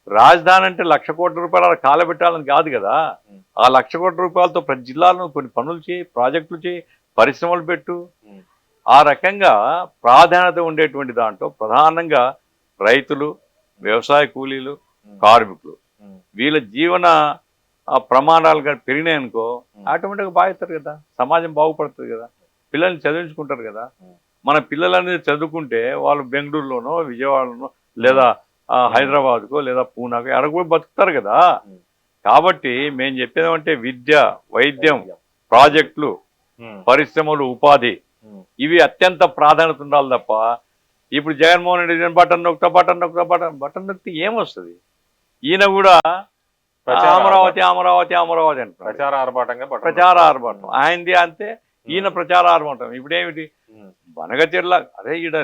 రాజధాని అంటే 1,00,00,000 కోట్ల రూపాయలు కాలబెట్టాలని కాదు కదా. ఆ 1,00,00,000 కోట్ల రూపాయలతో ప్రతి జిల్లాలను కొన్ని పనులు చేయి, ప్రాజెక్టులు చేయి, పరిశ్రమలు పెట్టు. ఆ రకంగా ప్రాధాన్యత ఉండేటువంటి దాంట్లో ప్రధానంగా రైతులు, వ్యవసాయ కూలీలు, కార్మికులు, వీళ్ళ జీవన ప్రమాణాలు కానీ పెరిగినాయనుకో ఆటోమేటిక్గా బాగుతారు కదా, సమాజం బాగుపడుతుంది కదా, పిల్లల్ని చదివించుకుంటారు కదా. మన పిల్లలనేది చదువుకుంటే వాళ్ళు బెంగళూరులోనో, విజయవాడలోనో, లేదా హైదరాబాద్కో, లేదా పూనాకో అక్కడ కూడా బతుకుతారు కదా. కాబట్టి మేము చెప్పేదేమంటే విద్య, వైద్యం, ప్రాజెక్టులు, పరిశ్రమలు, ఉపాధి, ఇవి అత్యంత ప్రాధాన్యత ఉండాలి తప్ప ఇప్పుడు జగన్మోహన్ రెడ్డి బటన్ నొక్కితే ఏమొస్తుంది? ఈయన కూడా అమరావతి అంటున్నారు. ప్రచార ఆర్భాటం ఆయనది అంతే, ఈయన ప్రచార ఆర్భాటం. ఇప్పుడేమిటి? బనగచెర్ల అదే ఈడ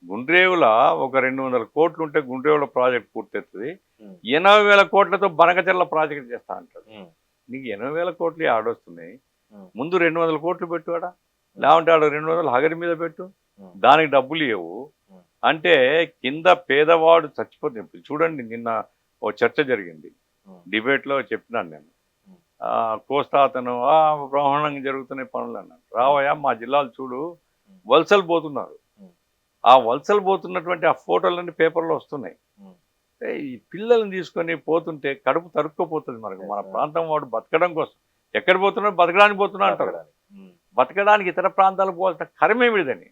గుండ్రేవుల ఒక 200 కోట్లు ఉంటే గుండ్రేవుల ప్రాజెక్ట్ పూర్తవుతుంది. 80,000 కోట్లతో బనగచెర్ల ప్రాజెక్ట్ చేస్తా అంటాడు. నీకు 80,000 కోట్లు ఆడొస్తున్నాయి, ముందు 200 కోట్లు పెట్టు ఆడ, లేకుంటే ఆడ 200 హగరి మీద పెట్టు. దానికి డబ్బులు ఇవ్వవు. అంటే కింద పేదవాడు చచ్చిపోతుంది. ఇప్పుడు చూడండి, నిన్న ఓ చర్చ జరిగింది, డిబేట్లో చెప్పినాను నేను. కోస్తా అతను బ్రహ్మాండంగా జరుగుతున్నాయి పనులు అన్నాడు. రావయ్యా మా జిల్లాలు చూడు, వలసలు పోతున్నారు. ఆ వలసలు పోతున్నటువంటి ఆ ఫోటోలన్నీ పేపర్లో వస్తున్నాయి. ఈ పిల్లల్ని తీసుకొని పోతుంటే కడుపు తరుక్కుపోతుంది మనకు. మన ప్రాంతం వాడు బతకడం కోసం ఎక్కడ పోతున్నాడు, బతకడానికి పోతున్నా అంటారు. బతకడానికి ఇతర ప్రాంతాలకు పోవాల్సిన కరమేమిడిదని.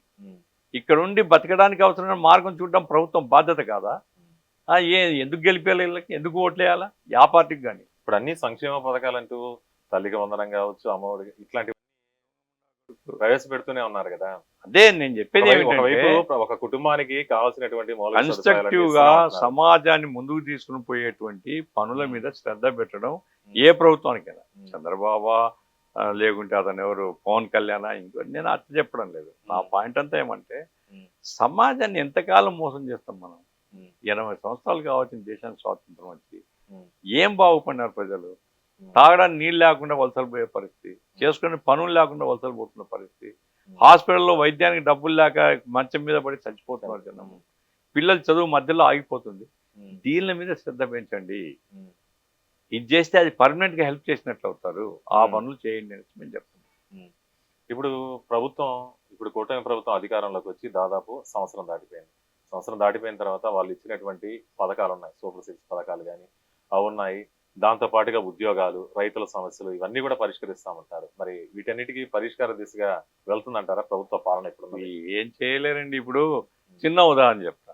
ఇక్కడ ఉండి బతకడానికి అవసరమైన మార్గం చూడడం ప్రభుత్వం బాధ్యత కాదా? ఎందుకు గెలిపేయాలి వీళ్ళకి, ఎందుకు ఓట్లేయాలా ఆ పార్టీకి? కానీ ఇప్పుడు అన్ని సంక్షేమ పథకాలంటూ తల్లికి వందనం కావచ్చు, అమ్మఒడి ఇట్లాంటివి ప్రవేశపెడుతూనే ఉన్నారు కదా. అదే నేను చెప్పేది ఏమిటంటే, ఒక కుటుంబానికి కావాల్సినటువంటి కన్స్ట్రక్టివ్ గా సమాజాన్ని ముందుకు తీసుకుని పోయేటువంటి పనుల మీద శ్రద్ధ పెట్టడం ఏ ప్రభుత్వానికైనా, చంద్రబాబు లేకుంటే అతను ఎవరు పవన్ కళ్యాణ్, ఇంకో నేను అర్థం చెప్పడం లేదు. నా పాయింట్ అంతా ఏమంటే, సమాజాన్ని ఎంతకాలం మోసం చేస్తాం మనం? 80 సంవత్సరాలు కావాల్సిన దేశానికి స్వాతంత్రం వచ్చి ఏం బాగుపడినారు ప్రజలు? తాగడానికి నీళ్ళు లేకుండా వలసలు పోయే పరిస్థితి, చేసుకునే పనులు లేకుండా వలసలు పోతున్న పరిస్థితి, హాస్పిటల్లో వైద్యానికి డబ్బులు లేక మంచం మీద పడి చచ్చిపోతున్నారు జనము, పిల్లల చదువు మధ్యలో ఆగిపోతుంది. దీని మీద శ్రద్ధ పెంచండి. ఇది చేస్తే అది పర్మనెంట్గా హెల్ప్ చేసినట్లు అవుతారు. ఆ పనులు చేయండి అని మేము చెప్తున్నాం. ఇప్పుడు కూటమి ప్రభుత్వం అధికారంలోకి వచ్చి దాదాపు సంవత్సరం దాటిపోయింది. సంవత్సరం దాటిపోయిన తర్వాత వాళ్ళు ఇచ్చినటువంటి పథకాలు ఉన్నాయి, సూపర్ 6 పథకాలు కానీ అవి ఉన్నాయి. దాంతో పాటుగా ఉద్యోగాలు, రైతుల సమస్యలు ఇవన్నీ కూడా పరిష్కరిస్తామంటారు. మరి వీటన్నిటికీ పరిష్కార దిశగా వెళ్తుందంటారా ప్రభుత్వ పాలన? ఇప్పుడు ఏం చేయలేరండి. ఇప్పుడు చిన్న ఉదాహరణ చెప్తా.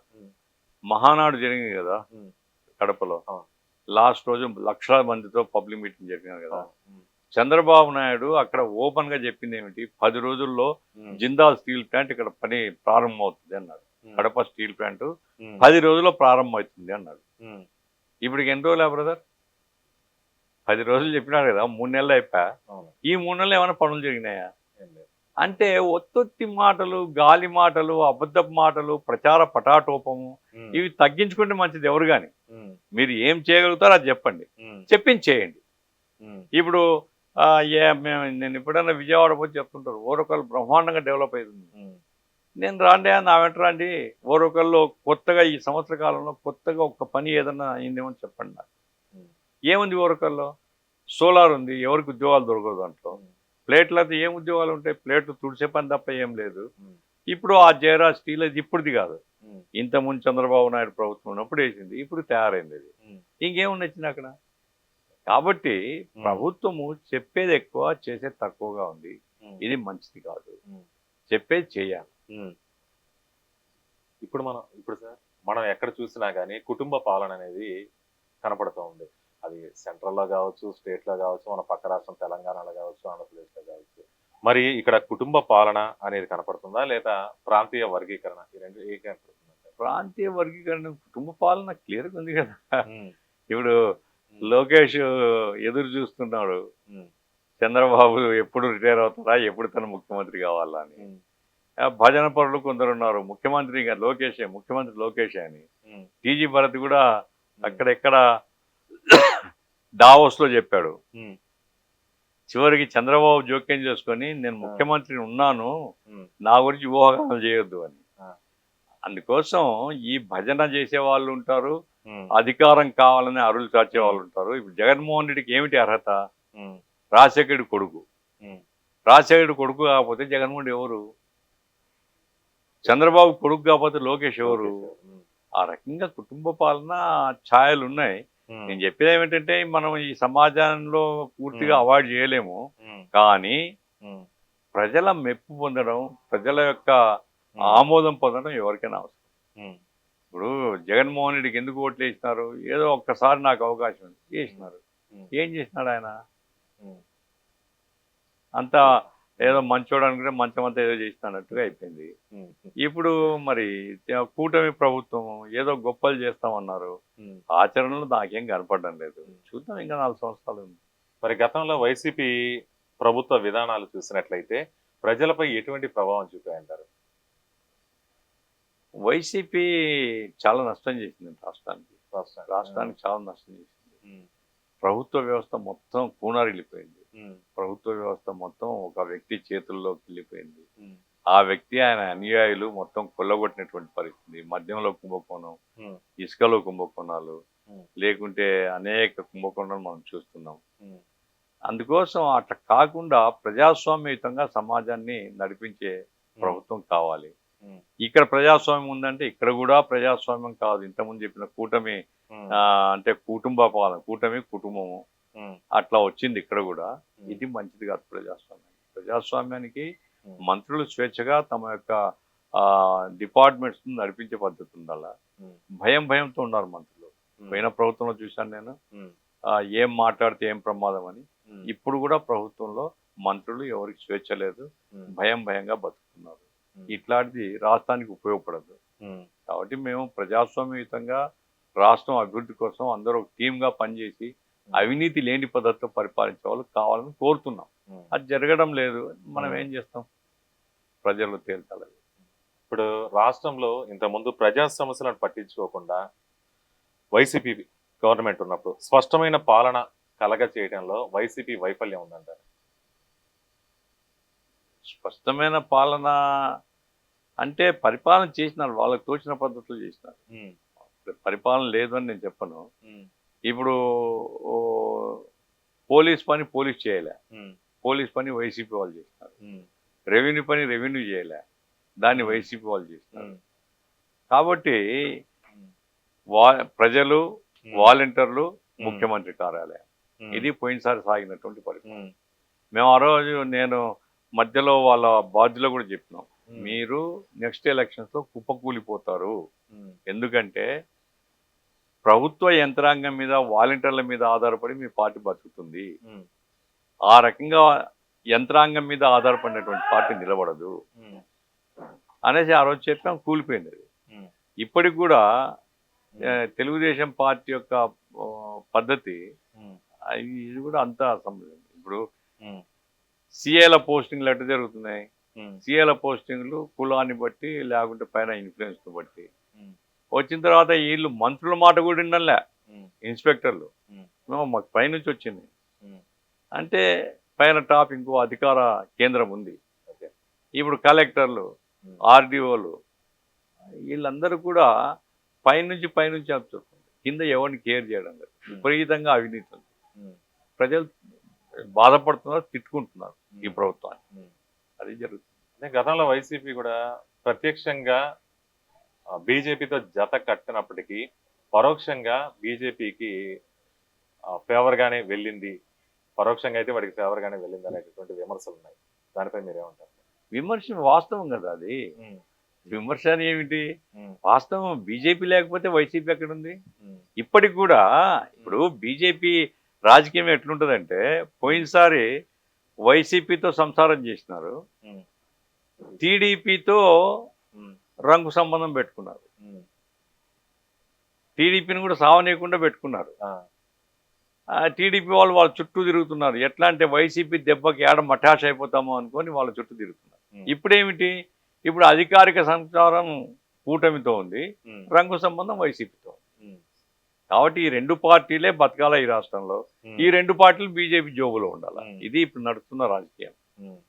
మహానాడు జరిగింది కదా కడపలో, లాస్ట్ రోజు లక్షల మందితో పబ్లిక్ మీటింగ్ జరిగింది కదా. చంద్రబాబు నాయుడు అక్కడ ఓపెన్ గా చెప్పింది ఏమిటి? 10 రోజుల్లో జిందాల్ స్టీల్ ప్లాంట్ ఇక్కడ పని ప్రారంభం అవుతుంది అన్నాడు. కడప స్టీల్ ప్లాంట్ 10 రోజుల్లో ప్రారంభం అవుతుంది అన్నాడు. ఇప్పటికి ఎన్ని రోజులు బ్రదర్? 10 రోజులు చెప్పినాడు కదా, 3 నెలలు అయిపోయా. ఈ 3 నెలలు ఏమైనా పనులు జరిగినాయా? అంటే ఒత్తొత్తి మాటలు, గాలి మాటలు, అబద్ధపు మాటలు, ప్రచార పటాటోపము ఇవి తగ్గించుకుంటే మంచిది. ఎవరు కానీ మీరు ఏం చేయగలుగుతారో అది చెప్పండి, చెప్పింది చేయండి. ఇప్పుడు నేను ఎప్పుడైనా విజయవాడ పోయి చెప్తుంటారు, ఓరకల్ బ్రహ్మాండంగా డెవలప్ అవుతుంది. నేను రాండి, నా వెంట రండి. ఓరకల్లో కొత్తగా ఈ సంవత్సర కాలంలో కొత్తగా ఒక్క పని ఏదన్నా అయిందేమో చెప్పండి నాకు. ఏముంది ఓరకల్లో? సోలార్ ఉంది, ఎవరికి ఉద్యోగాలు దొరకదు దాంట్లో. ప్లేట్లు అయితే ఏం ఉద్యోగాలు ఉంటాయి? ప్లేట్లు తుడిచే పని తప్ప ఏం లేదు. ఇప్పుడు ఆ జయరా స్టీల్ అది ఇప్పుడుది కాదు, ఇంతకుముందు చంద్రబాబు నాయుడు ప్రభుత్వం ఉన్నప్పుడు వేసింది, ఇప్పుడు తయారైంది. అది ఇంకేముంది వచ్చింది అక్కడ? కాబట్టి ప్రభుత్వము చెప్పేది ఎక్కువ, చేసేది తక్కువగా ఉంది. ఇది మంచిది కాదు. చెప్పేది చేయాలి. ఇప్పుడు సార్ మనం ఎక్కడ చూసినా కానీ కుటుంబ పాలన అనేది కనపడుతూ ఉంది. అది సెంట్రల్లో కావచ్చు, స్టేట్లో కావచ్చు, మన పక్క రాష్ట్రం తెలంగాణలో కావచ్చు, ఆంధ్రప్రదేశ్లో కావచ్చు. మరి ఇక్కడ కుటుంబ పాలన అనేది కనపడుతుందా, లేదా ప్రాంతీయ వర్గీకరణ? ఈ రెండు ఏ కనపడుతుందా? ప్రాంతీయ వర్గీకరణ, కుటుంబ పాలన క్లియర్గా ఉంది కదా. ఇప్పుడు లోకేష్ ఎదురు చూస్తున్నాడు, చంద్రబాబు ఎప్పుడు రిటైర్ అవుతారా, ఎప్పుడు తన ముఖ్యమంత్రి కావాలా అని. భజన పరులు కొందరు ఉన్నారు, ముఖ్యమంత్రిగా లోకేషే, ముఖ్యమంత్రి లోకేషే అని. టీజీ భరత్ కూడా అక్కడెక్కడ డావోస్ లో చెప్పాడు. చివరికి చంద్రబాబు జోక్యం చేసుకొని నేను ముఖ్యమంత్రిని ఉన్నాను, నా గురించి ఊహాగానాలు చేయొద్దు అని. అందుకోసం ఈ భజన చేసే వాళ్ళు ఉంటారు, అధికారం కావాలని అరులు చాచే వాళ్ళు ఉంటారు. ఇప్పుడు జగన్మోహన్ రెడ్డికి ఏమిటి అర్హత? రాజశేఖరుడి కొడుకు. రాజశేఖరుడి కొడుకు కాకపోతే జగన్మోహన్ రెడ్డి ఎవరు? చంద్రబాబు కొడుకు కాకపోతే లోకేష్ ఎవరు? ఆ రకంగా కుటుంబ పాలన ఛాయలు ఉన్నాయి. నేను చెప్పేది ఏమిటంటే, మనం ఈ సమాజంలో పూర్తిగా అవాయిడ్ చేయలేము, కానీ ప్రజల మెప్పు పొందడం, ప్రజల యొక్క ఆమోదం పొందడం ఎవరికైనా అవసరం. ఇప్పుడు జగన్మోహన్ రెడ్డికి ఎందుకు ఓట్లు వేసినారు? ఏదో ఒక్కసారి నాకు అవకాశం ఉంది చేసినారు. ఏం చేసినాడు ఆయన? అంతా ఏదో మంచోడు అనుకుంటే మంచం అంతా ఏదో చేసినట్టుగా అయిపోయింది. ఇప్పుడు మరి కూటమి ప్రభుత్వం ఏదో గొప్పలు చేస్తామన్నారు, ఆచరణలో నాకేం కనపడడం లేదు. చూద్దాం, ఇంకా 4 సంవత్సరాలు ఉంది. మరి గతంలో వైసీపీ ప్రభుత్వ విధానాలు చూసినట్లయితే ప్రజలపై ఎటువంటి ప్రభావం చూపాయంటారు? వైసీపీ చాలా నష్టం చేసింది రాష్ట్రానికి చాలా నష్టం చేసింది. ప్రభుత్వ వ్యవస్థ మొత్తం కూనారిల్లిపోయింది. ప్రభుత్వ వ్యవస్థ మొత్తం ఒక వ్యక్తి చేతుల్లోకి వెళ్ళిపోయింది. ఆ వ్యక్తి ఆయన అనుయాయులు మొత్తం కొల్లగొట్టినటువంటి పరిస్థితి. మద్యంలో కుంభకోణం, ఉమ్, ఇసుకలో కుంభకోణాలు, ఉమ్, లేకుంటే అనేక కుంభకోణాలు మనం చూస్తున్నాం. ఉమ్, అందుకోసం అట్లా కాకుండా ప్రజాస్వామ్యయుతంగా సమాజాన్ని నడిపించే ప్రభుత్వం కావాలి. ఉమ్, ఇక్కడ ప్రజాస్వామ్యం ఉందంటే ఇక్కడ కూడా ప్రజాస్వామ్యం కాదు. ఇంతకుముందు చెప్పిన కూటమి ఉమ్, అంటే కుటుంబ పాలన, కూటమి కుటుంబము ఉమ్, అట్లా వచ్చింది ఇక్కడ కూడా. ఉమ్, ఇది మంచిది కాదు ప్రజాస్వామ్యం. ప్రజాస్వామ్యానికి ఉమ్, మంత్రులు స్వేచ్ఛగా తమ యొక్క డిపార్ట్మెంట్స్ నడిపించే పద్ధతి ఉండాల. ఉమ్, భయంతో ఉన్నారు మంత్రులు. ఉమ్, పోయిన ప్రభుత్వంలో చూశాను నేను, ఉమ్, ఏం మాట్లాడితే ఏం ప్రమాదం అని. ఉమ్, ఇప్పుడు కూడా ప్రభుత్వంలో మంత్రులు ఎవరికి స్వేచ్ఛ లేదు, ఉమ్, భయంగా బతుకుతున్నారు. ఉమ్, ఇట్లాంటిది రాష్ట్రానికి ఉపయోగపడదు. ఉమ్, కాబట్టి మేము ప్రజాస్వామ్యయుతంగా రాష్ట్రం అభివృద్ధి కోసం అందరూ ఒక టీమ్గా పనిచేసి అవినీతి లేని పద్ధతిలో పరిపాలించే వాళ్ళు కావాలని కోరుతున్నాం. ఉమ్. అది జరగడం లేదు. మనం ఏం చేస్తాం? ప్రజలు తేల్చాలి. ఇప్పుడు రాష్ట్రంలో ఇంతకుముందు ప్రజా సమస్యలను పట్టించుకోకుండా వైసీపీ గవర్నమెంట్ ఉన్నప్పుడు స్పష్టమైన పాలన కలగ చేయడంలో వైసీపీ వైఫల్యం ఉందంటారు. స్పష్టమైన పాలన అంటే పరిపాలన చేసినారు, వాళ్ళకి తోచిన పద్ధతులు చేసినారు. ఉమ్, పరిపాలన లేదు అని నేను చెప్పను. ఉమ్, ఇప్పుడు ఓ, పోలీస్ పని పోలీస్ చేయలే, ఉమ్, పోలీస్ పని వైసీపీ వాళ్ళు చేసినారు. ఉమ్, రెవెన్యూ పని రెవెన్యూ చేయలే, దాన్ని వైసీపీ వాళ్ళు చేసినారు. ఉమ్, కాబట్టి ఉమ్, ప్రజలు, వాలంటీర్లు, ముఖ్యమంత్రి కార్యాలయం, ఉమ్, ఇది పోయినసారి సాగినటువంటి పరిస్థితి. ఉమ్, మేము ఆ రోజు నేను మధ్యలో వాళ్ళ బాధ్యులు కూడా చెప్పినాం, ఉమ్, మీరు నెక్స్ట్ ఎలక్షన్స్లో కుప్పకూలిపోతారు. ఉమ్, ఎందుకంటే ప్రభుత్వ యంత్రాంగం మీద, వాలంటీర్ల మీద ఆధారపడి మీ పార్టీ బతుకుతుంది. ఉమ్, ఆ రకంగా యంత్రాంగం మీద ఆధారపడినటువంటి పార్టీ నిలబడదు ఉమ్, అనేసి ఆ రోజు చెప్పాం. కూలిపోయింది అది. ఉమ్, ఇప్పటికి కూడా తెలుగుదేశం పార్టీ యొక్క పద్ధతి ఉమ్, ఇది కూడా అంతా ఇప్పుడు ఉమ్, సీఏల పోస్టింగ్లు ఎట్లా జరుగుతున్నాయి? ఉమ్, సీఏల పోస్టింగ్లు కులాన్ని బట్టి, లేకుంటే పైన ఇన్ఫ్లుయెన్స్ బట్టి ఉమ్, వచ్చిన తర్వాత వీళ్ళు మంత్రుల మాట కూడా వినలే. ఉమ్, ఇన్స్పెక్టర్లు ఉమ్, మాకు పైనుంచి వచ్చింది ఉమ్, అంటే పైన టాప్ ఇంకో అధికార కేంద్రం ఉంది. ఓకే. ఇప్పుడు కలెక్టర్లు, ఉమ్, ఆర్డీఓలు వీళ్ళందరూ కూడా పైనుంచి చెప్తున్నారు. కింద ఎవరిని కేర్ చేయడం లేదు. విపరీతంగా అవినీతి ఉంది. ఉమ్, ప్రజలు బాధపడుతున్నారు, తిట్టుకుంటున్నారు ఈ ప్రభుత్వాన్ని. ఉమ్. అది జరుగుతుంది. అంటే గతంలో వైసీపీ కూడా ప్రత్యక్షంగా బీజేపీతో జత కట్టినప్పటికీ పరోక్షంగా బీజేపీకి ఫేవర్ గానే వెళ్ళింది, పరోక్షంగా అయితే వాడికి ఫేవర్ గానే వెళ్ళింది అనేటటువంటి విమర్శలు ఉన్నాయి. దానిపై మీరేమంటారు? విమర్శ వాస్తవం కదా అది. ఉమ్, విమర్శ అని ఏమిటి? ఉమ్, వాస్తవం. బీజేపీ లేకపోతే వైసీపీ ఎక్కడుంది? ఉమ్, ఇప్పటికి కూడా ఇప్పుడు బీజేపీ రాజకీయం ఎట్లుంటుందంటే, పోయినసారి వైసీపీతో సంసారం చేసినారు, ఉమ్, టీడీపీతో ఉమ్, రంగు సంబంధం పెట్టుకున్నారు, ఉమ్, టీడీపీని కూడా సావనీయకుండా పెట్టుకున్నారు. ఆ, టీడీపీ వాళ్ళ చుట్టూ తిరుగుతున్నారు. ఎట్లా అంటే వైసీపీ దెబ్బకి ఏడ మఠాష్ అయిపోతామో అనుకొని వాళ్ళ చుట్టూ తిరుగుతున్నారు. ఇప్పుడేమిటి? ఇప్పుడు అధికారిక సంచారం కూటమితో ఉంది, ఉమ్, రంగు సంబంధం వైసీపీతో. ఉమ్, కాబట్టి ఈ రెండు పార్టీలే బతకాల ఈ రాష్ట్రంలో. ఉమ్, ఈ రెండు పార్టీలు బీజేపీ జోబులో ఉండాలి. ఇది ఇప్పుడు నడుస్తున్న రాజకీయం. ఉమ్.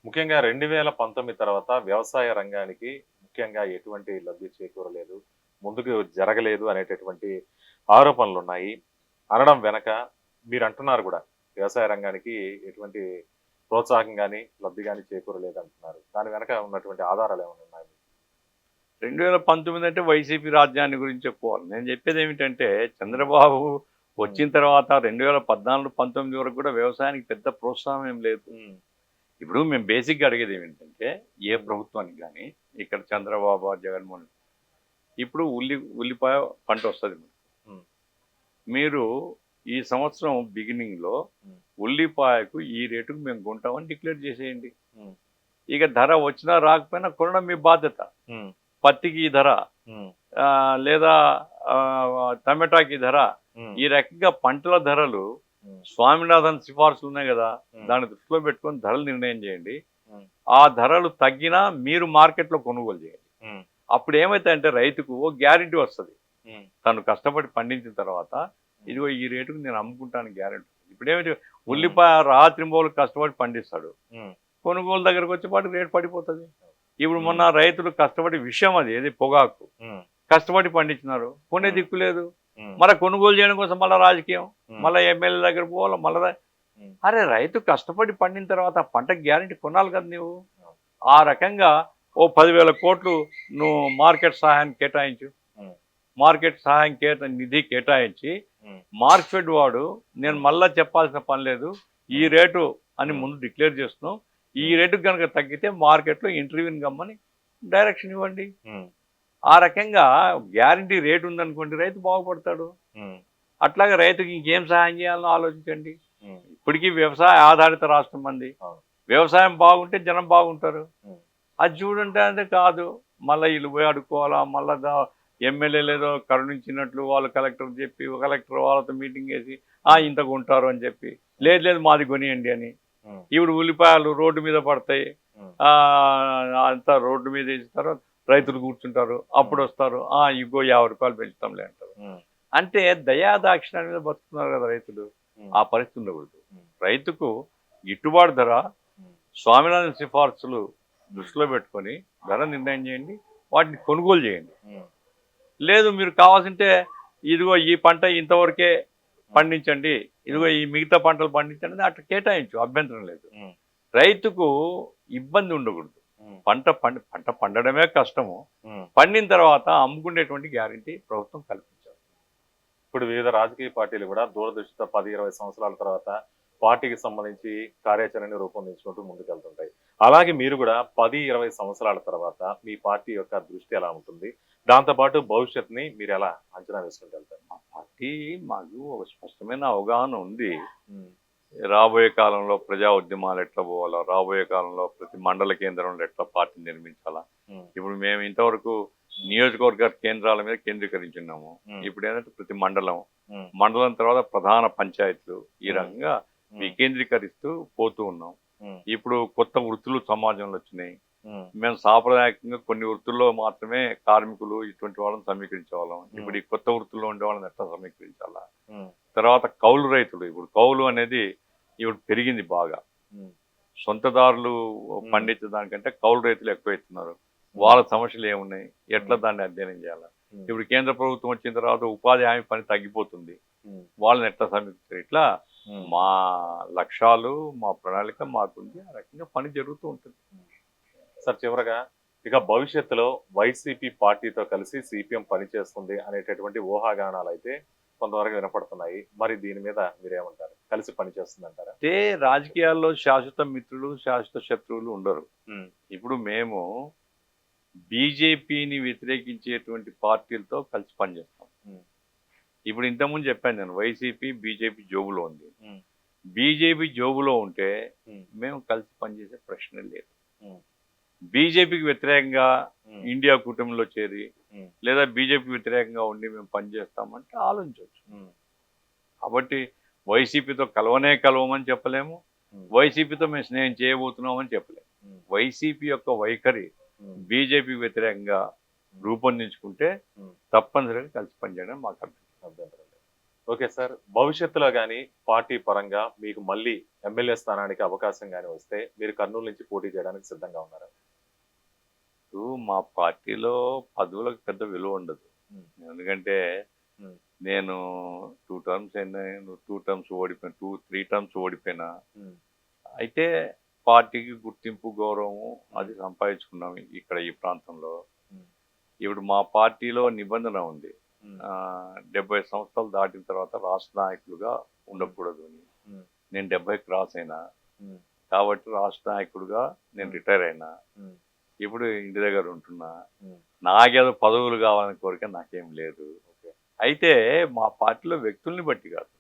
ముఖ్యంగా 2019 తర్వాత వ్యవసాయ రంగానికి ముఖ్యంగా ఎటువంటి లబ్ధి చేకూరలేదు, ముందుకు జరగలేదు అనేటటువంటి ఆరోపణలు ఉన్నాయి. అనడం వెనక మీరు అంటున్నారు కూడా వ్యవసాయ రంగానికి ఎటువంటి ప్రోత్సాహం కానీ లబ్ధి కానీ చేకూరలేదు అంటున్నారు. దాని వెనక ఉన్నటువంటి ఆధారాలు ఏమైనా ఉన్నాయి? 2019 అంటే వైసీపీ రాజ్యాన్ని గురించి చెప్పుకోవాలి. నేను చెప్పేది ఏమిటంటే, చంద్రబాబు వచ్చిన తర్వాత 2014-19 వరకు కూడా వ్యవసాయానికి పెద్ద ప్రోత్సాహం ఏం లేదు. ఇప్పుడు మేము బేసిక్గా అడిగేది ఏమిటంటే, ఏ ప్రభుత్వానికి కానీ ఇక్కడ చంద్రబాబు, జగన్మోహన్, ఇప్పుడు ఉల్లిపాయ పంట వస్తుంది. మీరు ఈ సంవత్సరం బిగినింగ్లో ఉల్లిపాయకు ఈ రేటుకు మేము కొంటామని డిక్లేర్ చేసేయండి. ఇక ధర వచ్చినా రాకపోయినా కొనడం మీ బాధ్యత. పత్తికి ఈ ధర, లేదా టమాటాకి ధర, ఈ రకంగా పంటల ధరలు స్వామినాథన్ సిఫార్సులు ఉన్నాయి కదా, దాన్ని దృష్టిలో పెట్టుకొని ధరలు నిర్ణయం చేయండి. ఆ ధరలు తగ్గినా మీరు మార్కెట్లో కొనుగోలు చేయండి. అప్పుడు ఏమైతే రైతుకు ఓ గ్యారెంటీ వస్తుంది. తను కష్టపడి పండించిన తర్వాత ఇదిగో ఈ రేటుకు నేను అమ్ముకుంటాను గ్యారెంటీ. ఇప్పుడేమిటి, ఉల్లిపాయ రాత్రింబోలు కష్టపడి పండిస్తాడు, కొనుగోలు దగ్గరకు వచ్చేపాటికి రేటు పడిపోతుంది. ఇప్పుడు మొన్న రైతులు కష్టపడి విషయం అది ఏది పొగాకు కష్టపడి పండించినారు, కొనే దిక్కు లేదు. మళ్ళీ కొనుగోలు చేయడం కోసం మళ్ళీ రాజకీయం, మళ్ళీ ఎమ్మెల్యే దగ్గర పోవాలి మళ్ళీ. అరే రైతు కష్టపడి పండిన తర్వాత పంటకు గ్యారెంటీ కొనాలి కదా నువ్వు. ఆ రకంగా ఓ 10,000 కోట్లు నువ్వు మార్కెట్ సహాయాన్ని కేటాయించు, మార్కెట్ సహాయం నిధి కేటాయించి మార్కెట్ వాడు నేను మళ్ళా చెప్పాల్సిన పని లేదు, ఈ రేటు అని ముందు డిక్లేర్ చేస్తున్నావు, ఈ రేటుకు కనుక తగ్గితే మార్కెట్లో ఇంటర్వ్యూని గమ్మని డైరెక్షన్ ఇవ్వండి. ఆ రకంగా గ్యారంటీ రేటు ఉందనుకోండి రైతు బాగుపడతాడు. అట్లాగే రైతుకి ఇంకేం సహాయం చేయాలని ఆలోచించండి. ఇప్పటికీ వ్యవసాయ ఆధారిత రాష్ట్రం మంది, వ్యవసాయం బాగుంటే జనం బాగుంటారు. అది చూడంటే అంటే కాదు, మళ్ళీ వీళ్ళు పోయి అడుక్కోవాలా, మళ్ళీ ఎమ్మెల్యేలు ఏదో కరుణించినట్లు వాళ్ళు కలెక్టర్ చెప్పి కలెక్టర్ వాళ్ళతో మీటింగ్ వేసి ఇంత కొంటారు అని చెప్పి, లేదు లేదు మాది కొనియండి అని. ఇప్పుడు ఉల్లిపాయలు రోడ్డు మీద పడతాయి, అంతా రోడ్డు మీద వేస్తారు, రైతులు కూర్చుంటారు, అప్పుడు వస్తారు ఇగో 50 రూపాయలు పెంచుతాంలే అంటారు. అంటే దయాదాక్షిణ్యం మీద బతుకుతున్నారు కదా రైతులు. ఆ పరిస్థితి ఉండకూడదు. రైతుకు గిట్టుబాటు ధర స్వామినాథన్ సిఫార్సులు దృష్టిలో పెట్టుకొని ధర నిర్ణయం చేయండి, వాటిని కొనుగోలు చేయండి. లేదు మీరు కావాల్సింటే ఇదిగో ఈ పంట ఇంతవరకే పండించండి, ఇదిగో ఈ మిగతా పంటలు పండించండి అట్లా కేటాయించు, అభ్యంతరం లేదు. రైతుకు ఇబ్బంది ఉండకూడదు. పంట పండడమే కష్టము, పండిన తర్వాత అమ్ముకునేటువంటి గ్యారెంటీ ప్రభుత్వం కల్పించాలి. ఇప్పుడు వివిధ రాజకీయ పార్టీలు కూడా దూరదృష్టితో 10-20 సంవత్సరాల తర్వాత పార్టీకి సంబంధించి కార్యాచరణని రూపొందించుకుంటూ ముందుకెళ్తుంటాయి. అలాగే మీరు కూడా 10-20 సంవత్సరాల తర్వాత మీ పార్టీ యొక్క దృష్టి ఎలా ఉంటుంది, దాంతోపాటు భవిష్యత్తుని మీరు ఎలా అంచనా వేసుకుంటూ వెళ్తారు? మా పార్టీ మాకు ఒక స్పష్టమైన అవగాహన ఉంది. రాబోయే కాలంలో ప్రజా ఉద్యమాలు ఎట్లా పోవాలా, రాబోయే కాలంలో ప్రతి మండల కేంద్రంలో ఎట్లా పార్టీ నిర్మించాలా. ఇప్పుడు మేము ఇంతవరకు నియోజకవర్గ కేంద్రాల మీద కేంద్రీకరించున్నాము. ఇప్పుడు ఏంటంటే ప్రతి మండలం తర్వాత ప్రధాన పంచాయతీలు ఈ రకంగా వికేంద్రీకరిస్తూ పోతూ ఉన్నాం. ఇప్పుడు కొత్త వృత్తులు సమాజంలో వచ్చినాయి. మేము సాంప్రదాయకంగా కొన్ని వృత్తుల్లో మాత్రమే కార్మికులు ఇటువంటి వాళ్ళని సమీకరించే వాళ్ళం. ఇప్పుడు ఈ కొత్త వృత్తుల్లో ఉండే వాళ్ళని ఎట్లా సమీకరించాలా. తర్వాత కౌలు రైతులు, ఇప్పుడు కౌలు అనేది ఇప్పుడు పెరిగింది బాగా. సొంతదారులు పండించడానికంటే కౌలు రైతులు ఎక్కువ ఇస్తున్నారు. వాళ్ళ సమస్యలు ఏమున్నాయి, ఎట్లా దాన్ని అధ్యయనం చేయాలి. ఇప్పుడు కేంద్ర ప్రభుత్వం వచ్చిన తర్వాత ఉపాధి హామీ పని తగ్గిపోతుంది, వాళ్ళని ఎట్లా సమీక్షించారు. ఇట్లా మా లక్ష్యాలు మా ప్రణాళిక మాకుంది, ఆ రకంగా పని జరుగుతూ ఉంటుంది. సార్ చివరగా ఇక భవిష్యత్తులో వైసీపీ పార్టీతో కలిసి సిపిఎం పనిచేస్తుంది అనేటటువంటి ఊహాగానాలు అయితే కొంతవరకు వినపడుతున్నాయి. మరి దీని మీద మీరేమంటారు? కలిసి పనిచేస్తుంది అంటారా? అంటే రాజకీయాల్లో శాశ్వత మిత్రులు శాశ్వత శత్రువులు ఉండరు. ఇప్పుడు మేము బీజేపీని వ్యతిరేకించేటువంటి పార్టీలతో కలిసి పనిచేస్తాం. ఇప్పుడు ఇంతకుముందు చెప్పాను నేను, వైసీపీ బీజేపీ జోబులో ఉంది. బీజేపీ జోబులో ఉంటే మేము కలిసి పనిచేసే ప్రశ్న లేదు. బీజేపీకి వ్యతిరేకంగా ఇండియా కూటమిలో చేరి లేదా బీజేపీ వ్యతిరేకంగా ఉండి మేము పనిచేస్తామంటే ఆలోచించవచ్చు. కాబట్టి వైసీపీతో కలవమని చెప్పలేము, వైసీపీతో మేము స్నేహం చేయబోతున్నామని చెప్పలేము. వైసీపీ యొక్క వైఖరి బీజేపీ వ్యతిరేకంగా రూపొందించుకుంటే తప్పనిసరిగా కలిసి పనిచేయడం మాకు అభ్యంతరం లేదు. ఓకే సార్, భవిష్యత్తులో కానీ పార్టీ పరంగా మీకు మళ్ళీ ఎమ్మెల్యే స్థానానికి అవకాశం కానీ వస్తే మీరు కర్నూలు నుంచి పోటీ చేయడానికి సిద్ధంగా ఉన్నారా? మా పార్టీలో పదవులకు పెద్ద విలువ ఉండదు. ఎందుకంటే నేను 2 టర్మ్స్ అయినా, 2 టర్మ్స్ ఓడిపోయినా, 3 టర్మ్స్ ఓడిపోయినా, అయితే పార్టీకి గుర్తింపు గౌరవము అది సంపాదించుకున్నాం ఇక్కడ ఈ ప్రాంతంలో. ఇప్పుడు మా పార్టీలో నిబంధన ఉంది, 70 సంవత్సరాలు దాటిన తర్వాత రాష్ట్ర నాయకులుగా ఉండకూడదు అని. నేను 70 క్రాస్ అయినా కాబట్టి రాష్ట్ర నాయకుడుగా నేను రిటైర్ అయినా. ఇప్పుడు ఇంటి దగ్గర ఉంటున్నా. నాకేదో పదవులు కావాలని కోరిక నాకేం లేదు. అయితే మా పార్టీలో వ్యక్తుల్ని బట్టి కాదు,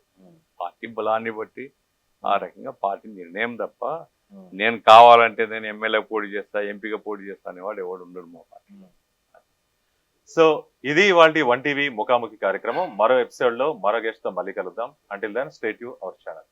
పార్టీ బలాన్ని బట్టి ఆ రకంగా పార్టీ నిర్ణయం తప్ప నేను కావాలంటే నేను ఎమ్మెల్యే పోటీ చేస్తా, ఎంపీగా పోటీ చేస్తా అనేవాడు ఎవడు ఉండడు మా పార్టీ. సో ఇది ఇవాల్టి 1 టీవీ ముఖాముఖి కార్యక్రమం. మరో ఎపిసోడ్ లో మరో గెస్ట్ తో మళ్ళీ కలుద్దాం. Until then stay tune our channel.